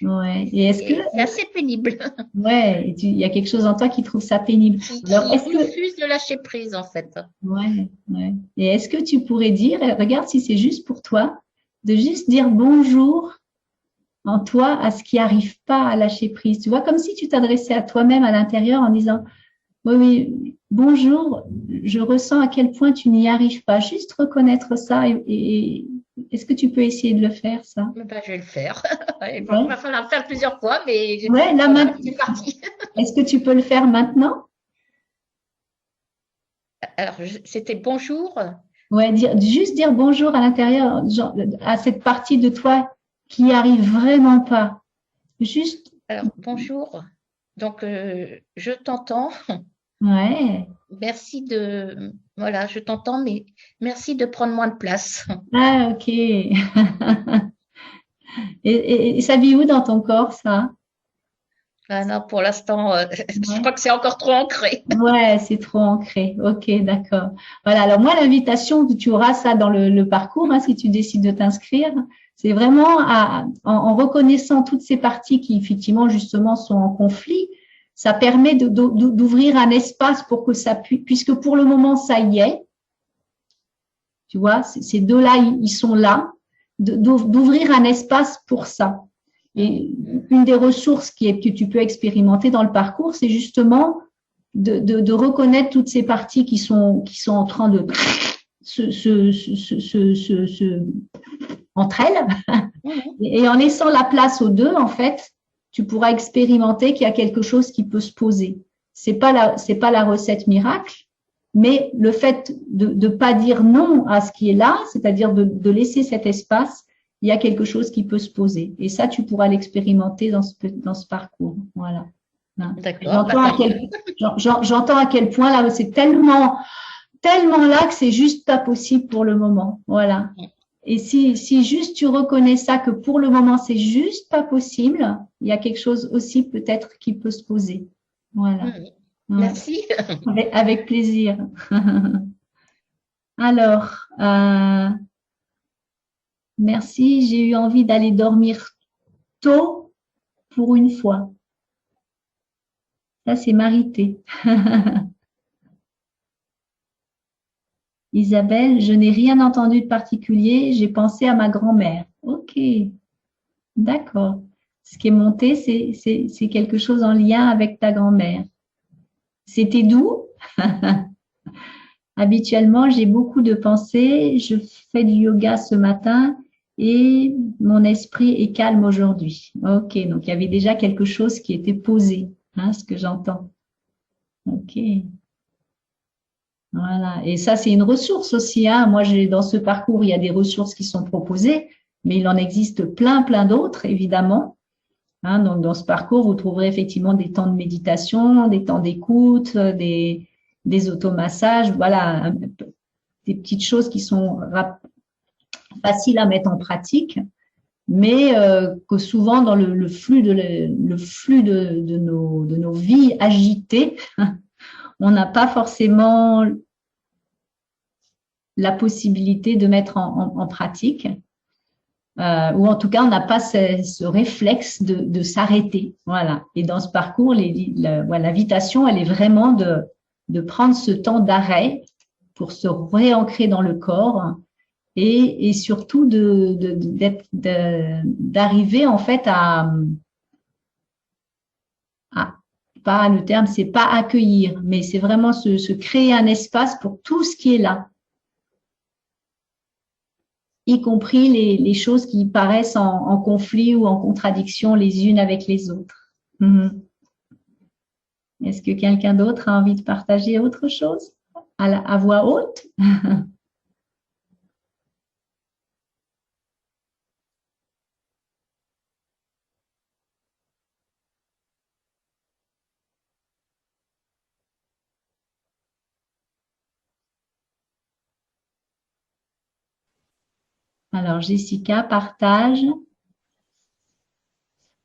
ouais. Et est-ce que, Et c'est assez pénible, ouais, il y a quelque chose en toi qui trouve ça pénible. Alors, qui est-ce que, refuse de lâcher prise, en fait. ouais, ouais. Et est-ce que tu pourrais dire, regarde si c'est juste pour toi, de juste dire bonjour en toi à ce qui n'arrive pas à lâcher prise. Tu vois, comme si tu t'adressais à toi-même à l'intérieur en disant, oui, oui, bonjour, je ressens à quel point tu n'y arrives pas. Juste reconnaître ça et est-ce que tu peux essayer de le faire, ça? Mais ben, je vais le faire. Il Ouais, va falloir le faire plusieurs fois, mais ouais, là voilà, maintenant, c'est parti. est-ce que tu peux le faire maintenant? Alors, c'était bonjour. Ouais, juste dire bonjour à l'intérieur, à cette partie de toi qui n'y arrive vraiment pas. Juste, Alors, bonjour. Donc, je t'entends. ouais. Merci voilà, je t'entends, mais merci de prendre moins de place. Ah, ok. Et ça vit où dans ton corps, ça? Ah non, pour l'instant, je Ouais, crois que c'est encore trop ancré. ouais, c'est trop ancré. Ok, d'accord. Voilà. Alors moi, l'invitation, tu auras ça dans le parcours, hein, si tu décides de t'inscrire. C'est vraiment en reconnaissant toutes ces parties qui effectivement justement sont en conflit, ça permet d'ouvrir un espace pour que ça puisse, puisque pour le moment ça y est. Tu vois, ces deux-là, ils sont là, d'ouvrir un espace pour ça. Et une des ressources que tu peux expérimenter dans le parcours, c'est justement de reconnaître toutes ces parties qui sont en train de entre elles. Et en laissant la place aux deux, en fait, tu pourras expérimenter qu'il y a quelque chose qui peut se poser. C'est pas la recette miracle, mais le fait de ne pas dire non à ce qui est là, c'est-à-dire de laisser cet espace, il y a quelque chose qui peut se poser. Et ça, tu pourras l'expérimenter dans ce parcours. Voilà. D'accord. J'entends à quel point là, c'est tellement là que c'est juste pas possible pour le moment. Voilà. Et si juste tu reconnais ça, que pour le moment, c'est juste pas possible, il y a quelque chose aussi peut-être qui peut se poser. Voilà. Ouais. Merci. Avec plaisir. Alors, merci. J'ai eu envie d'aller dormir tôt pour une fois. Ça, c'est Marité. Isabelle, je n'ai rien entendu de particulier. J'ai pensé à ma grand-mère. Ok, d'accord. Ce qui est monté, c'est quelque chose en lien avec ta grand-mère. C'était doux. Habituellement, j'ai beaucoup de pensées. Je fais du yoga ce matin et mon esprit est calme aujourd'hui. Ok, donc il y avait déjà quelque chose qui était posé, hein, ce que j'entends. Ok, voilà. Et ça, c'est une ressource aussi, hein. Moi, dans ce parcours, il y a des ressources qui sont proposées, mais il en existe plein, plein d'autres, évidemment. Hein, donc, dans ce parcours, vous trouverez effectivement des temps de méditation, des temps d'écoute, des automassages, voilà, des petites choses qui sont faciles à mettre en pratique, mais que souvent dans le flux de nos vies agitées, on n'a pas forcément la possibilité de mettre en pratique. Ou en tout cas, on n'a pas ce réflexe de s'arrêter. Voilà. Et dans ce parcours, l'invitation, elle est vraiment de prendre ce temps d'arrêt pour se réancrer dans le corps et surtout d'arriver en fait pas le terme, c'est pas accueillir, mais c'est vraiment se créer un espace pour tout ce qui est là, y compris les choses qui paraissent en conflit ou en contradiction les unes avec les autres. Est-ce que quelqu'un d'autre a envie de partager autre chose à voix haute? Alors, Jessica partage.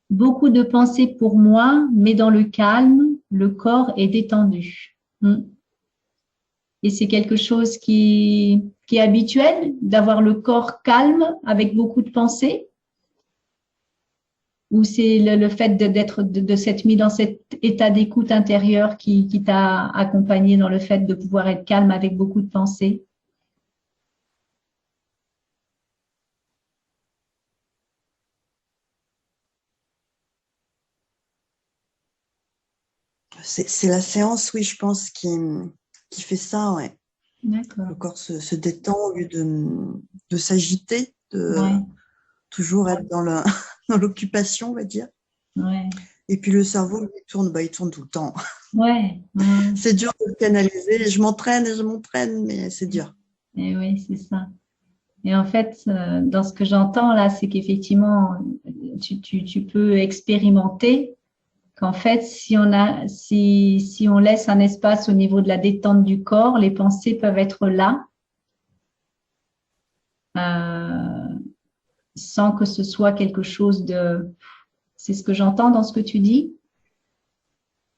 Beaucoup de pensées pour moi, mais dans le calme, le corps est détendu. Et c'est quelque chose qui est habituel, d'avoir le corps calme avec beaucoup de pensées? Ou c'est le fait de s'être mis dans cet état d'écoute intérieure qui t'a accompagné dans le fait de pouvoir être calme avec beaucoup de pensées? C'est la séance, oui, je pense, qui fait ça, ouais. D'accord. Le corps se détend au lieu de s'agiter, de toujours être dans l'occupation, on va dire. Ouais. Et puis le cerveau, il tourne tout le temps. Ouais. C'est dur de le canaliser. Je m'entraîne et je m'entraîne, mais c'est dur. Et oui, c'est ça. Et en fait, dans ce que j'entends là, c'est qu'effectivement, tu peux expérimenter qu'en fait, si on laisse un espace au niveau de la détente du corps, les pensées peuvent être là, sans que ce soit quelque chose de... C'est ce que j'entends dans ce que tu dis?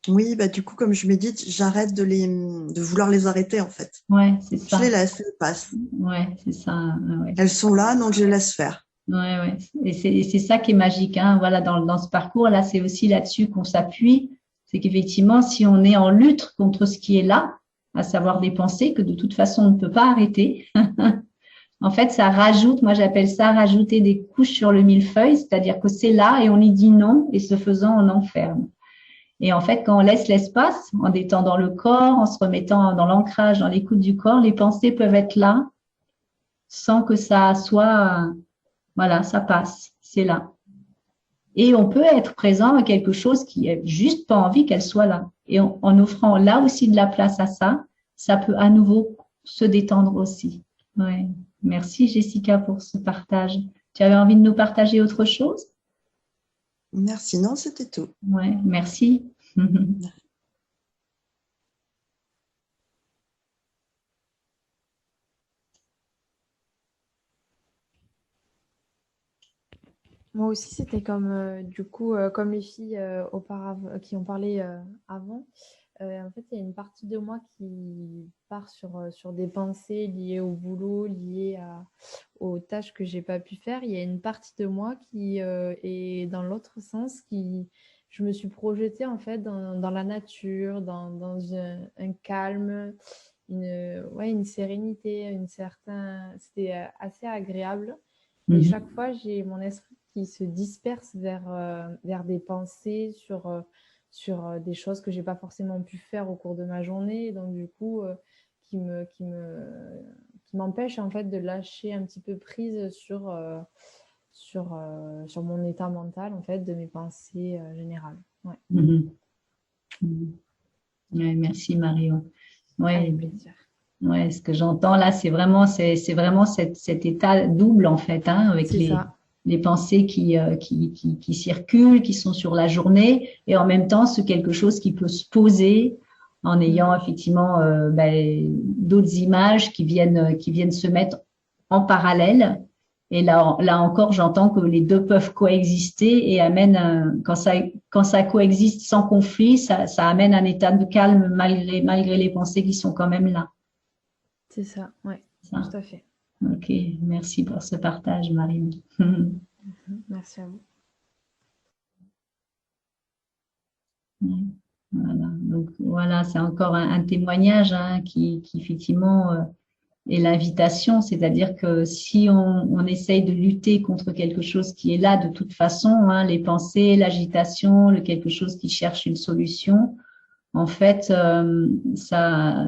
Oui, du coup, comme je médite, j'arrête de vouloir les arrêter, en fait. Ouais, c'est ça. Je les laisse, elles passent. Ouais, c'est ça. Ouais. Elles sont là, donc je les laisse faire. Ouais. Et c'est ça qui est magique, hein. Voilà, dans ce parcours-là, c'est aussi là-dessus qu'on s'appuie. C'est qu'effectivement, si on est en lutte contre ce qui est là, à savoir des pensées que de toute façon on ne peut pas arrêter, en fait, ça rajoute, moi j'appelle ça rajouter des couches sur le millefeuille, c'est-à-dire que c'est là et on y dit non, et ce faisant, on enferme. Et en fait, quand on laisse l'espace, en détendant le corps, en se remettant dans l'ancrage, dans l'écoute du corps, les pensées peuvent être là sans que ça soit, voilà, ça passe, c'est là. Et on peut être présent à quelque chose qui est juste pas envie qu'elle soit là. Et en offrant là aussi de la place à ça, ça peut à nouveau se détendre aussi. Ouais. Merci Jessica pour ce partage. Tu avais envie de nous partager autre chose? Merci, non, c'était tout. Ouais, merci. Moi aussi, c'était comme, du coup, comme les filles auparavant, qui ont parlé avant. En fait, il y a une partie de moi qui part sur des pensées liées au boulot, liées aux tâches que j'ai pas pu faire. Il y a une partie de moi qui est dans l'autre sens, je me suis projetée en fait dans la nature, dans un calme, une sérénité, c'était assez agréable. Et chaque fois, j'ai mon esprit qui se disperse vers des pensées sur des choses que j'ai pas forcément pu faire au cours de ma journée. Et donc, du coup, qui m'empêche en fait de lâcher un petit peu prise sur mon état mental, en fait, de mes pensées générales. Ouais. Ouais, merci Marion. Ouais. Avec plaisir. Ouais, ce que j'entends là, c'est vraiment cet état double en fait, hein, avec les pensées qui circulent, qui sont sur la journée, et en même temps, c'est quelque chose qui peut se poser en ayant effectivement d'autres images qui viennent se mettre en parallèle. Et là encore, j'entends que les deux peuvent coexister et amènent, quand ça coexiste sans conflit, ça amène un état de calme malgré les pensées qui sont quand même là. C'est ça, oui, tout à fait. Ok, merci pour ce partage, Marine. Merci à vous. Voilà, donc voilà, c'est encore un témoignage qui effectivement est l'invitation, c'est-à-dire que si on essaye de lutter contre quelque chose qui est là de toute façon, les pensées, l'agitation, quelque chose qui cherche une solution, en fait, ça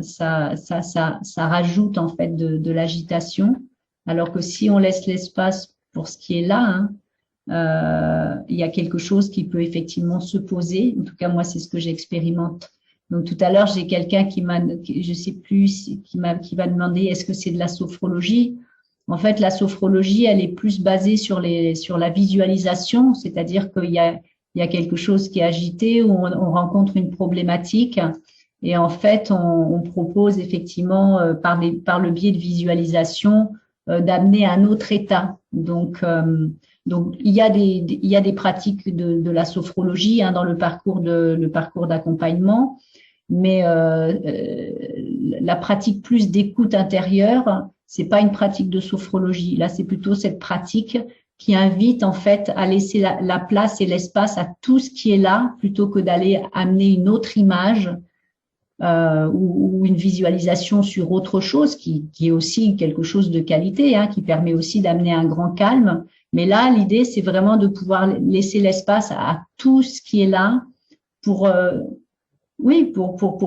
rajoute en fait de l'agitation, alors que si on laisse l'espace pour ce qui est là, il y a quelque chose qui peut effectivement se poser. En tout cas, moi, c'est ce que j'expérimente. Donc, tout à l'heure, j'ai quelqu'un je sais plus, qui va demander est-ce que c'est de la sophrologie? En fait, la sophrologie, elle est plus basée sur la visualisation, c'est-à-dire qu'il y a quelque chose qui est agité ou on rencontre une problématique et en fait, on propose effectivement par le biais de visualisation d'amener un autre état. Donc, il y a des pratiques de la sophrologie dans le parcours d'accompagnement, mais la pratique plus d'écoute intérieure, c'est pas une pratique de sophrologie. Là, c'est plutôt cette pratique qui invite en fait à laisser la place et l'espace à tout ce qui est là, plutôt que d'aller amener une autre image ou une visualisation sur autre chose qui est aussi quelque chose de qualité, qui permet aussi d'amener un grand calme. Mais là, l'idée, c'est vraiment de pouvoir laisser l'espace à tout ce qui est là pour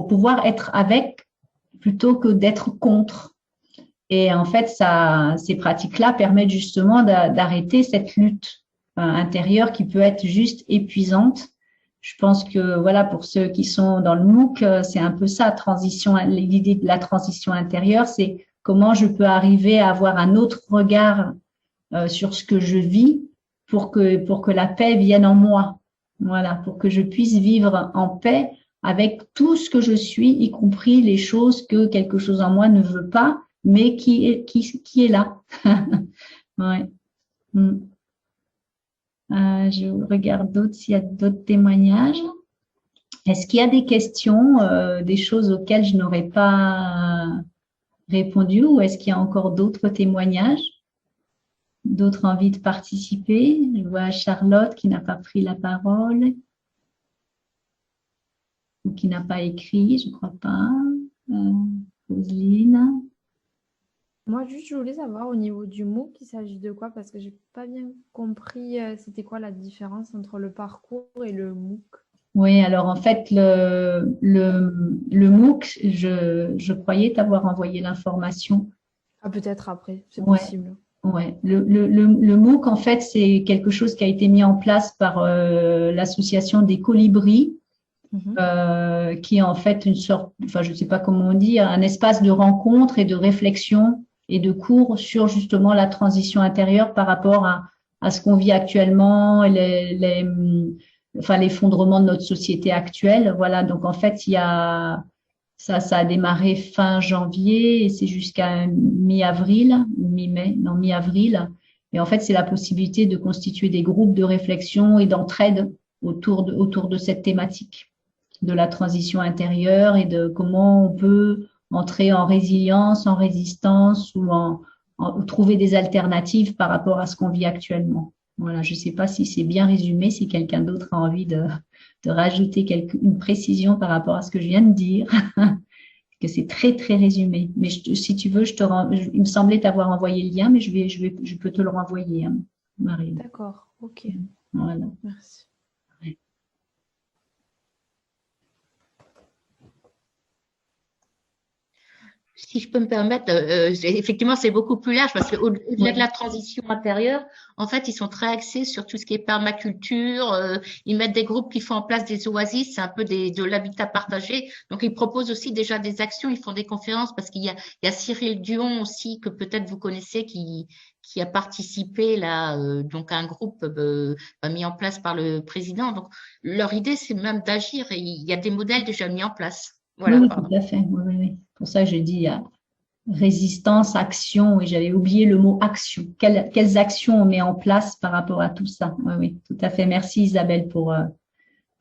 pouvoir être avec plutôt que d'être contre. Et en fait, ces pratiques-là permettent justement d'arrêter cette lutte intérieure qui peut être juste épuisante. Je pense que voilà, pour ceux qui sont dans le MOOC, c'est un peu ça, l'idée de la transition intérieure, c'est comment je peux arriver à avoir un autre regard sur ce que je vis pour que la paix vienne en moi. Voilà, pour que je puisse vivre en paix avec tout ce que je suis, y compris les choses que quelque chose en moi ne veut pas, mais qui est là. Ouais. Je regarde s'il y a d'autres témoignages. Est-ce qu'il y a des questions, des choses auxquelles je n'aurais pas répondu, ou est-ce qu'il y a encore d'autres témoignages, d'autres envies de participer? Je vois Charlotte qui n'a pas pris la parole ou qui n'a pas écrit, je ne crois pas. Roselyne. Moi, juste, je voulais savoir au niveau du MOOC, il s'agit de quoi? Parce que je n'ai pas bien compris c'était quoi la différence entre le parcours et le MOOC. Oui, alors en fait, le MOOC, je croyais t'avoir envoyé l'information. Ah, peut-être après, c'est possible. Ouais. Le MOOC, en fait, c'est quelque chose qui a été mis en place par l'association des Colibris, qui est en fait une sorte, enfin, je ne sais pas comment on dit, un espace de rencontre et de réflexion et de cours sur justement la transition intérieure par rapport à ce qu'on vit actuellement, l'effondrement de notre société actuelle. Voilà, donc en fait, ça a démarré fin janvier et c'est jusqu'à mi-avril, mi-mai, non, mi-avril. Et en fait, c'est la possibilité de constituer des groupes de réflexion et d'entraide autour de cette thématique de la transition intérieure et de comment on peut entrer en résilience, en résistance ou trouver des alternatives par rapport à ce qu'on vit actuellement. Voilà, je ne sais pas si c'est bien résumé, si quelqu'un d'autre a envie de rajouter une précision par rapport à ce que je viens de dire, que c'est très, très résumé. Mais si tu veux, il me semblait t'avoir envoyé le lien, mais je peux te le renvoyer, hein, Marie. D'accord, ok. Voilà. Merci. Si je peux me permettre, effectivement, c'est beaucoup plus large parce qu'au-delà de la transition intérieure, en fait, ils sont très axés sur tout ce qui est permaculture. Ils mettent des groupes qui font en place des oasis, c'est un peu de l'habitat partagé. Donc, ils proposent aussi déjà des actions, ils font des conférences parce qu'il y a Cyril Dion aussi, que peut-être vous connaissez, qui a participé là, donc à un groupe mis en place par le président. Donc, leur idée, c'est même d'agir et il y a des modèles déjà mis en place. Voilà, oui, tout à fait. Oui. Pour ça, j'ai dit résistance, action, et j'avais oublié le mot action. Quelles actions on met en place par rapport à tout ça? Oui, tout à fait. Merci Isabelle pour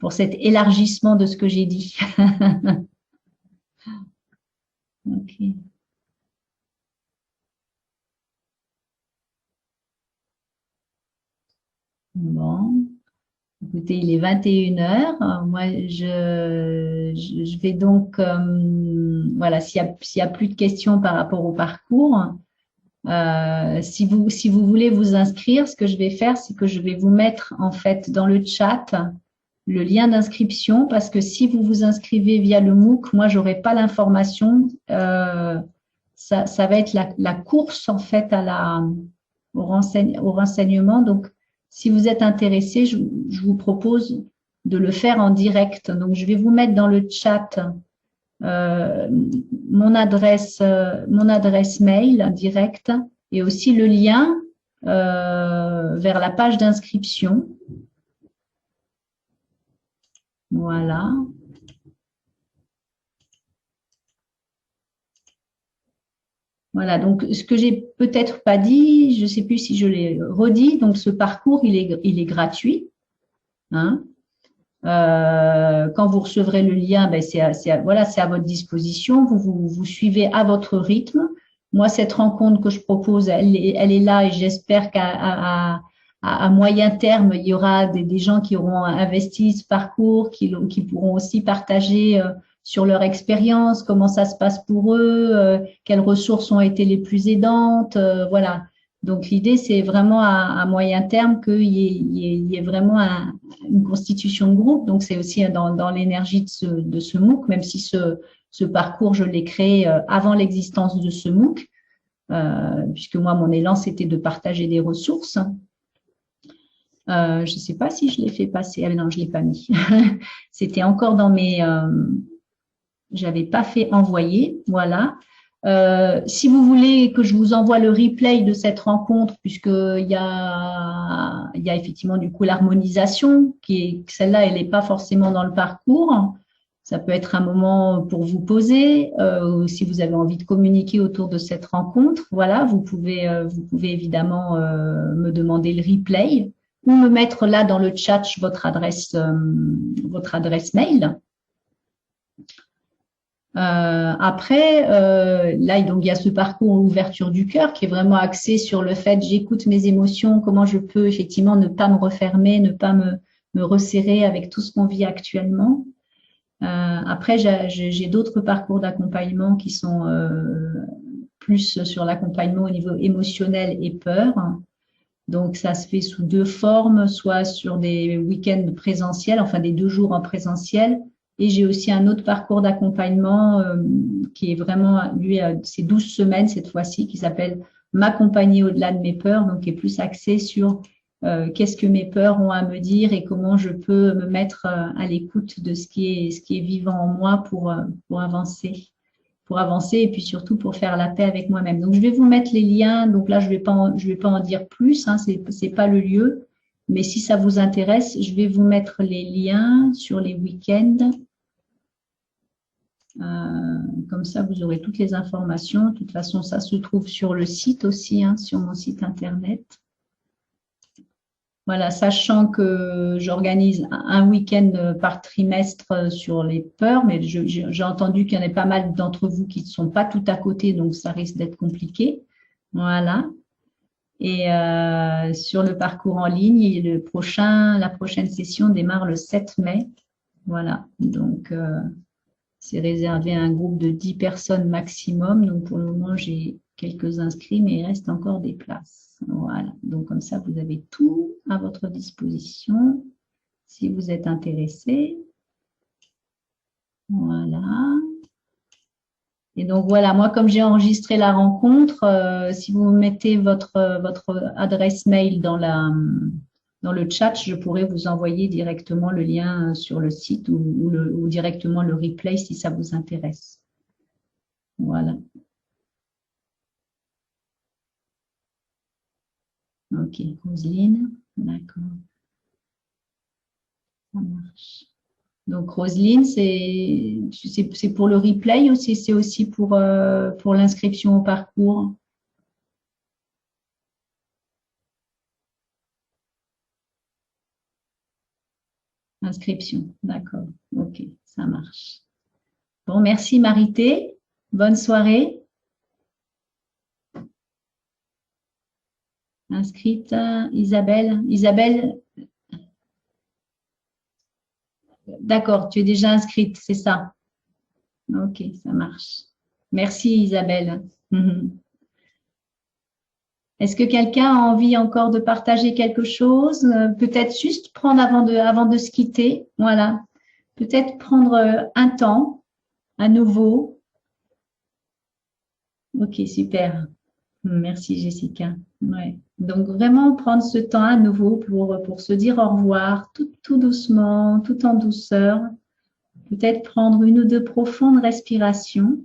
cet élargissement de ce que j'ai dit. Ok. Bon. Écoutez, il est 21h. Moi, je vais donc, voilà, s'il y a plus de questions par rapport au parcours, si vous voulez vous inscrire, ce que je vais faire, c'est que je vais vous mettre en fait dans le chat le lien d'inscription, parce que si vous vous inscrivez via le MOOC, moi, j'aurai pas l'information. Ça va être la course en fait au renseignement. Donc, si vous êtes intéressé, je vous propose de le faire en direct. Donc, je vais vous mettre dans le chat mon adresse mail directe et aussi le lien vers la page d'inscription. Voilà. Voilà, donc ce que j'ai peut-être pas dit, je ne sais plus si je l'ai redit, donc ce parcours, il est gratuit. Hein. Quand vous recevrez le lien, ben c'est à votre disposition. Vous suivez à votre rythme. Moi, cette rencontre que je propose, elle est là et j'espère qu'à moyen terme, il y aura des gens qui auront investi ce parcours, qui pourront aussi partager sur leur expérience, comment ça se passe pour eux, quelles ressources ont été les plus aidantes, voilà. Donc l'idée, c'est vraiment à moyen terme qu'il y ait vraiment une constitution de groupe. Donc c'est aussi dans l'énergie de ce MOOC, même si ce parcours, je l'ai créé avant l'existence de ce MOOC, puisque moi, mon élan, c'était de partager des ressources. Je ne sais pas si je l'ai fait passer. Ah non, je ne l'ai pas mis. C'était encore dans mes... j'avais pas fait envoyer, voilà. Si vous voulez que je vous envoie le replay de cette rencontre, puisqu'il y a effectivement du coup l'harmonisation, celle-là, elle n'est pas forcément dans le parcours. Ça peut être un moment pour vous poser, si vous avez envie de communiquer autour de cette rencontre. Voilà, vous pouvez évidemment me demander le replay ou me mettre là dans le chat votre adresse mail. Après, là, donc, il y a ce parcours ouverture du cœur qui est vraiment axé sur le fait j'écoute mes émotions, comment je peux effectivement ne pas me refermer, ne pas me resserrer avec tout ce qu'on vit actuellement. Après, j'ai d'autres parcours d'accompagnement qui sont plus sur l'accompagnement au niveau émotionnel et peur. Donc, ça se fait sous deux formes, soit sur des week-ends présentiels, enfin des 2 jours en présentiel. Et j'ai aussi un autre parcours d'accompagnement qui est vraiment, lui, c'est 12 semaines cette fois-ci, qui s'appelle M'accompagner au-delà de mes peurs, donc qui est plus axé sur qu'est-ce que mes peurs ont à me dire et comment je peux me mettre à l'écoute de ce qui est vivant en moi pour avancer et puis surtout pour faire la paix avec moi-même. Donc, je vais vous mettre les liens. Donc là, je vais pas en dire plus, hein, c'est pas le lieu. Mais si ça vous intéresse, je vais vous mettre les liens sur les week-ends. Comme ça, vous aurez toutes les informations. De toute façon, ça se trouve sur le site aussi, hein, sur mon site internet. Voilà, sachant que j'organise un week-end par trimestre sur les peurs, mais j'ai entendu qu'il y en a pas mal d'entre vous qui ne sont pas tout à côté, donc ça risque d'être compliqué. Voilà. Et sur le parcours en ligne, la prochaine session démarre le 7 mai. Voilà, donc c'est réservé à un groupe de 10 personnes maximum. Donc pour le moment, j'ai quelques inscrits, mais il reste encore des places. Voilà, donc comme ça, vous avez tout à votre disposition si vous êtes intéressé. Voilà. Et donc voilà, moi comme j'ai enregistré la rencontre, si vous mettez votre adresse mail dans le chat, je pourrais vous envoyer directement le lien sur le site ou directement le replay si ça vous intéresse. Voilà. Ok, Roselyne, d'accord. Ça marche. Donc Roselyne, c'est pour le replay ou c'est aussi pour l'inscription au parcours? Inscription, d'accord. Ok, ça marche. Bon, merci Marité. Bonne soirée. Inscrite, Isabelle. Isabelle, d'accord, tu es déjà inscrite, c'est ça. Ok, ça marche. Merci Isabelle. Est-ce que quelqu'un a envie encore de partager quelque chose? Peut-être juste prendre avant de se quitter. Voilà. Peut-être prendre un temps à nouveau. Ok, super. Merci Jessica. Ouais. Donc vraiment prendre ce temps à nouveau pour se dire au revoir, tout doucement, tout en douceur. Peut-être prendre une ou deux profondes respirations.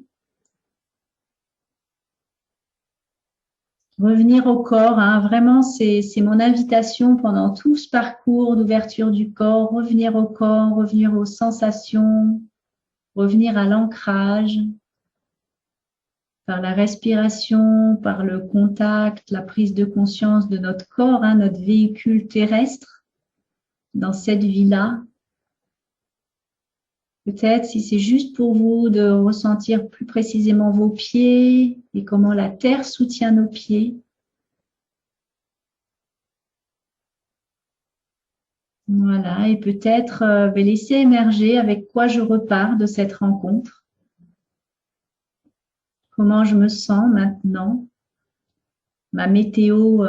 Revenir au corps, hein. Vraiment c'est mon invitation pendant tout ce parcours d'ouverture du corps. Revenir au corps, revenir aux sensations, revenir à l'ancrage. Par la respiration, par le contact, la prise de conscience de notre corps, hein, notre véhicule terrestre dans cette vie-là. Peut-être si c'est juste pour vous de ressentir plus précisément vos pieds et comment la terre soutient nos pieds. Voilà, et peut-être laisser émerger avec quoi je repars de cette rencontre. Comment je me sens maintenant, ma météo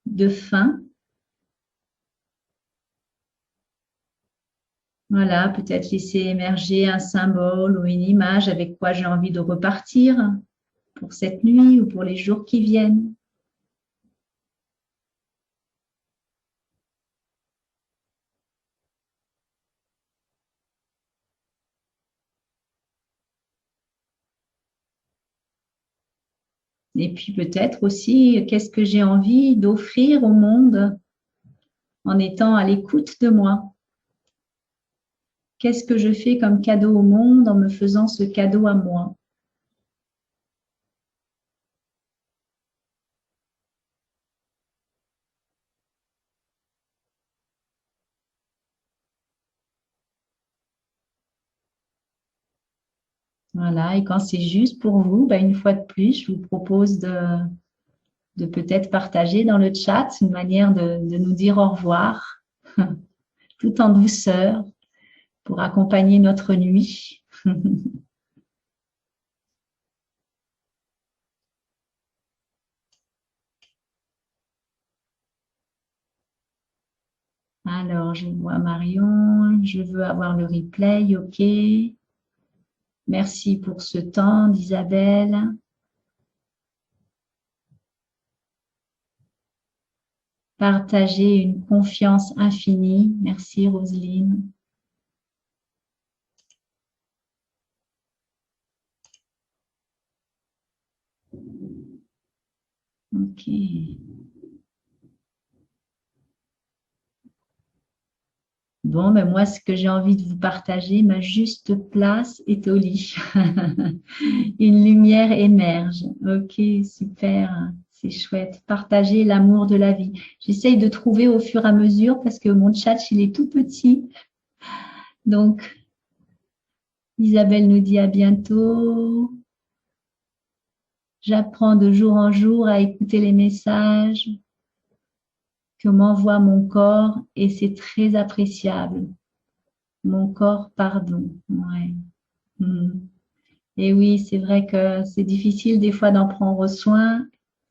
de fin. Voilà, peut-être laisser émerger un symbole ou une image avec quoi j'ai envie de repartir pour cette nuit ou pour les jours qui viennent. Et puis peut-être aussi, qu'est-ce que j'ai envie d'offrir au monde en étant à l'écoute de moi? Qu'est-ce que je fais comme cadeau au monde en me faisant ce cadeau à moi? Voilà, et quand c'est juste pour vous, une fois de plus, je vous propose de peut-être partager dans le chat une manière de nous dire au revoir, tout en douceur, pour accompagner notre nuit. Alors, je vois Marion, je veux avoir le replay, ok. Merci pour ce temps d'Isabelle. Partager une confiance infinie. Merci Roselyne. Ok. Bon, moi, ce que j'ai envie de vous partager, ma juste place est au lit. Une lumière émerge. Ok, super. c'est chouette. Partager l'amour de la vie. J'essaye de trouver au fur et à mesure parce que mon chat, il est tout petit. Donc, Isabelle nous dit à bientôt. J'apprends de jour en jour à écouter les messages que m'envoie mon corps et c'est très appréciable. Mon corps, pardon. Ouais. Et oui, c'est vrai que c'est difficile des fois d'en prendre soin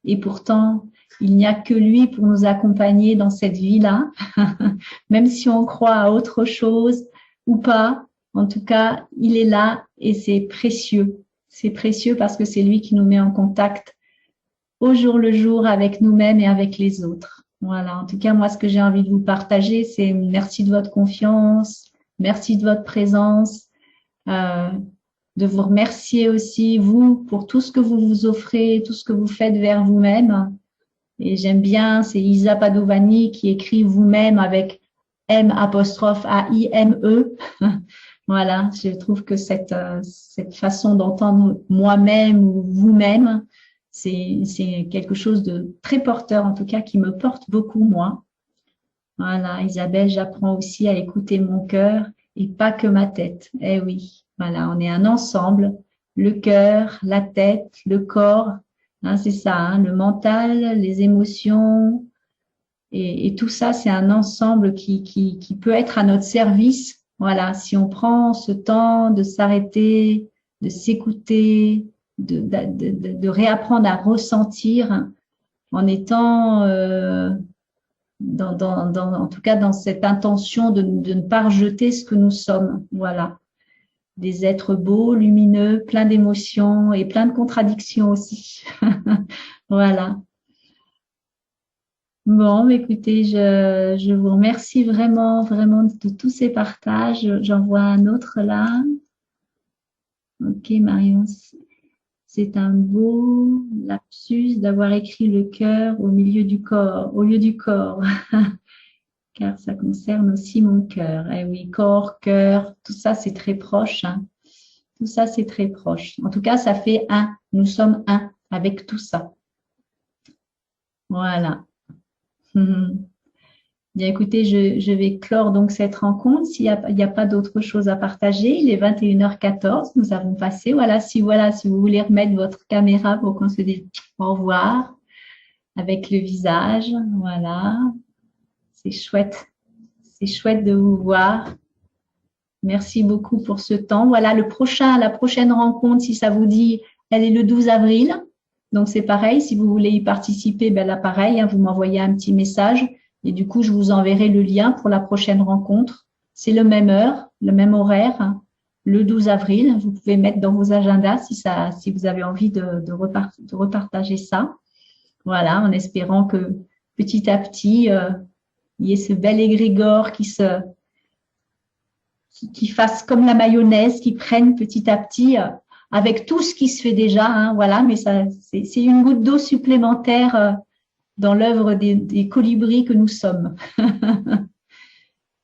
et pourtant, il n'y a que lui pour nous accompagner dans cette vie-là, même si on croit à autre chose ou pas. En tout cas, il est là et c'est précieux. C'est précieux parce que c'est lui qui nous met en contact au jour le jour avec nous-mêmes et avec les autres. Voilà. En tout cas, moi, ce que j'ai envie de vous partager, c'est merci de votre confiance, merci de votre présence, de vous remercier aussi, vous, pour tout ce que vous vous offrez, tout ce que vous faites vers vous-même. Et j'aime bien, c'est Isa Padovani qui écrit vous-même avec M'-A-I-M-E. Voilà, je trouve que cette façon d'entendre moi-même ou vous-même, c'est quelque chose de très porteur, en tout cas, qui me porte beaucoup, moi. Voilà, Isabelle, j'apprends aussi à écouter mon cœur et pas que ma tête. Eh oui, voilà, on est un ensemble, le cœur, la tête, le corps, hein, c'est ça, hein, le mental, les émotions, et tout ça, c'est un ensemble qui peut être à notre service. Voilà, si on prend ce temps de s'arrêter, de s'écouter, de réapprendre à ressentir en étant, en tout cas, dans cette intention de ne pas rejeter ce que nous sommes. Voilà, des êtres beaux, lumineux, pleins d'émotions et plein de contradictions aussi. Voilà. Bon, écoutez, je vous remercie vraiment, vraiment de tous ces partages. J'en vois un autre là. Ok, Marion, c'est un beau lapsus d'avoir écrit le cœur au milieu du corps, au lieu du corps, car ça concerne aussi mon cœur. Eh oui, corps, cœur, tout ça, c'est très proche. Hein. Tout ça, c'est très proche. En tout cas, ça fait un. Nous sommes un avec tout ça. Voilà. Bien, écoutez, je vais clore donc cette rencontre. S'il n'y a pas d'autre chose à partager, il est 21h14, nous avons passé. Voilà, si vous voulez remettre votre caméra pour qu'on se dise au revoir avec le visage. Voilà, c'est chouette. C'est chouette de vous voir. Merci beaucoup pour ce temps. Voilà, la prochaine rencontre, si ça vous dit, elle est le 12 avril. Donc, c'est pareil, si vous voulez y participer, ben là, pareil, hein, vous m'envoyez un petit message et du coup, je vous enverrai le lien pour la prochaine rencontre. C'est le même heure, le même horaire, hein, le 12 avril. Vous pouvez mettre dans vos agendas si vous avez envie de repartager ça. Voilà, en espérant que petit à petit, il y ait ce bel égrégore qui fasse comme la mayonnaise, qui prenne petit à petit avec tout ce qui se fait déjà, hein, voilà, mais ça, c'est une goutte d'eau supplémentaire dans l'œuvre des colibris que nous sommes.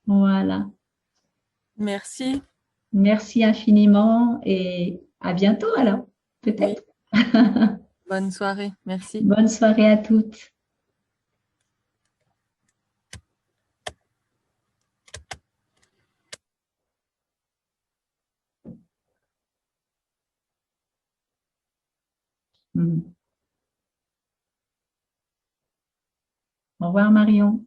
Voilà. Merci. Merci infiniment et à bientôt alors, peut-être. Oui. Bonne soirée, merci. Bonne soirée à toutes. Au revoir Marion.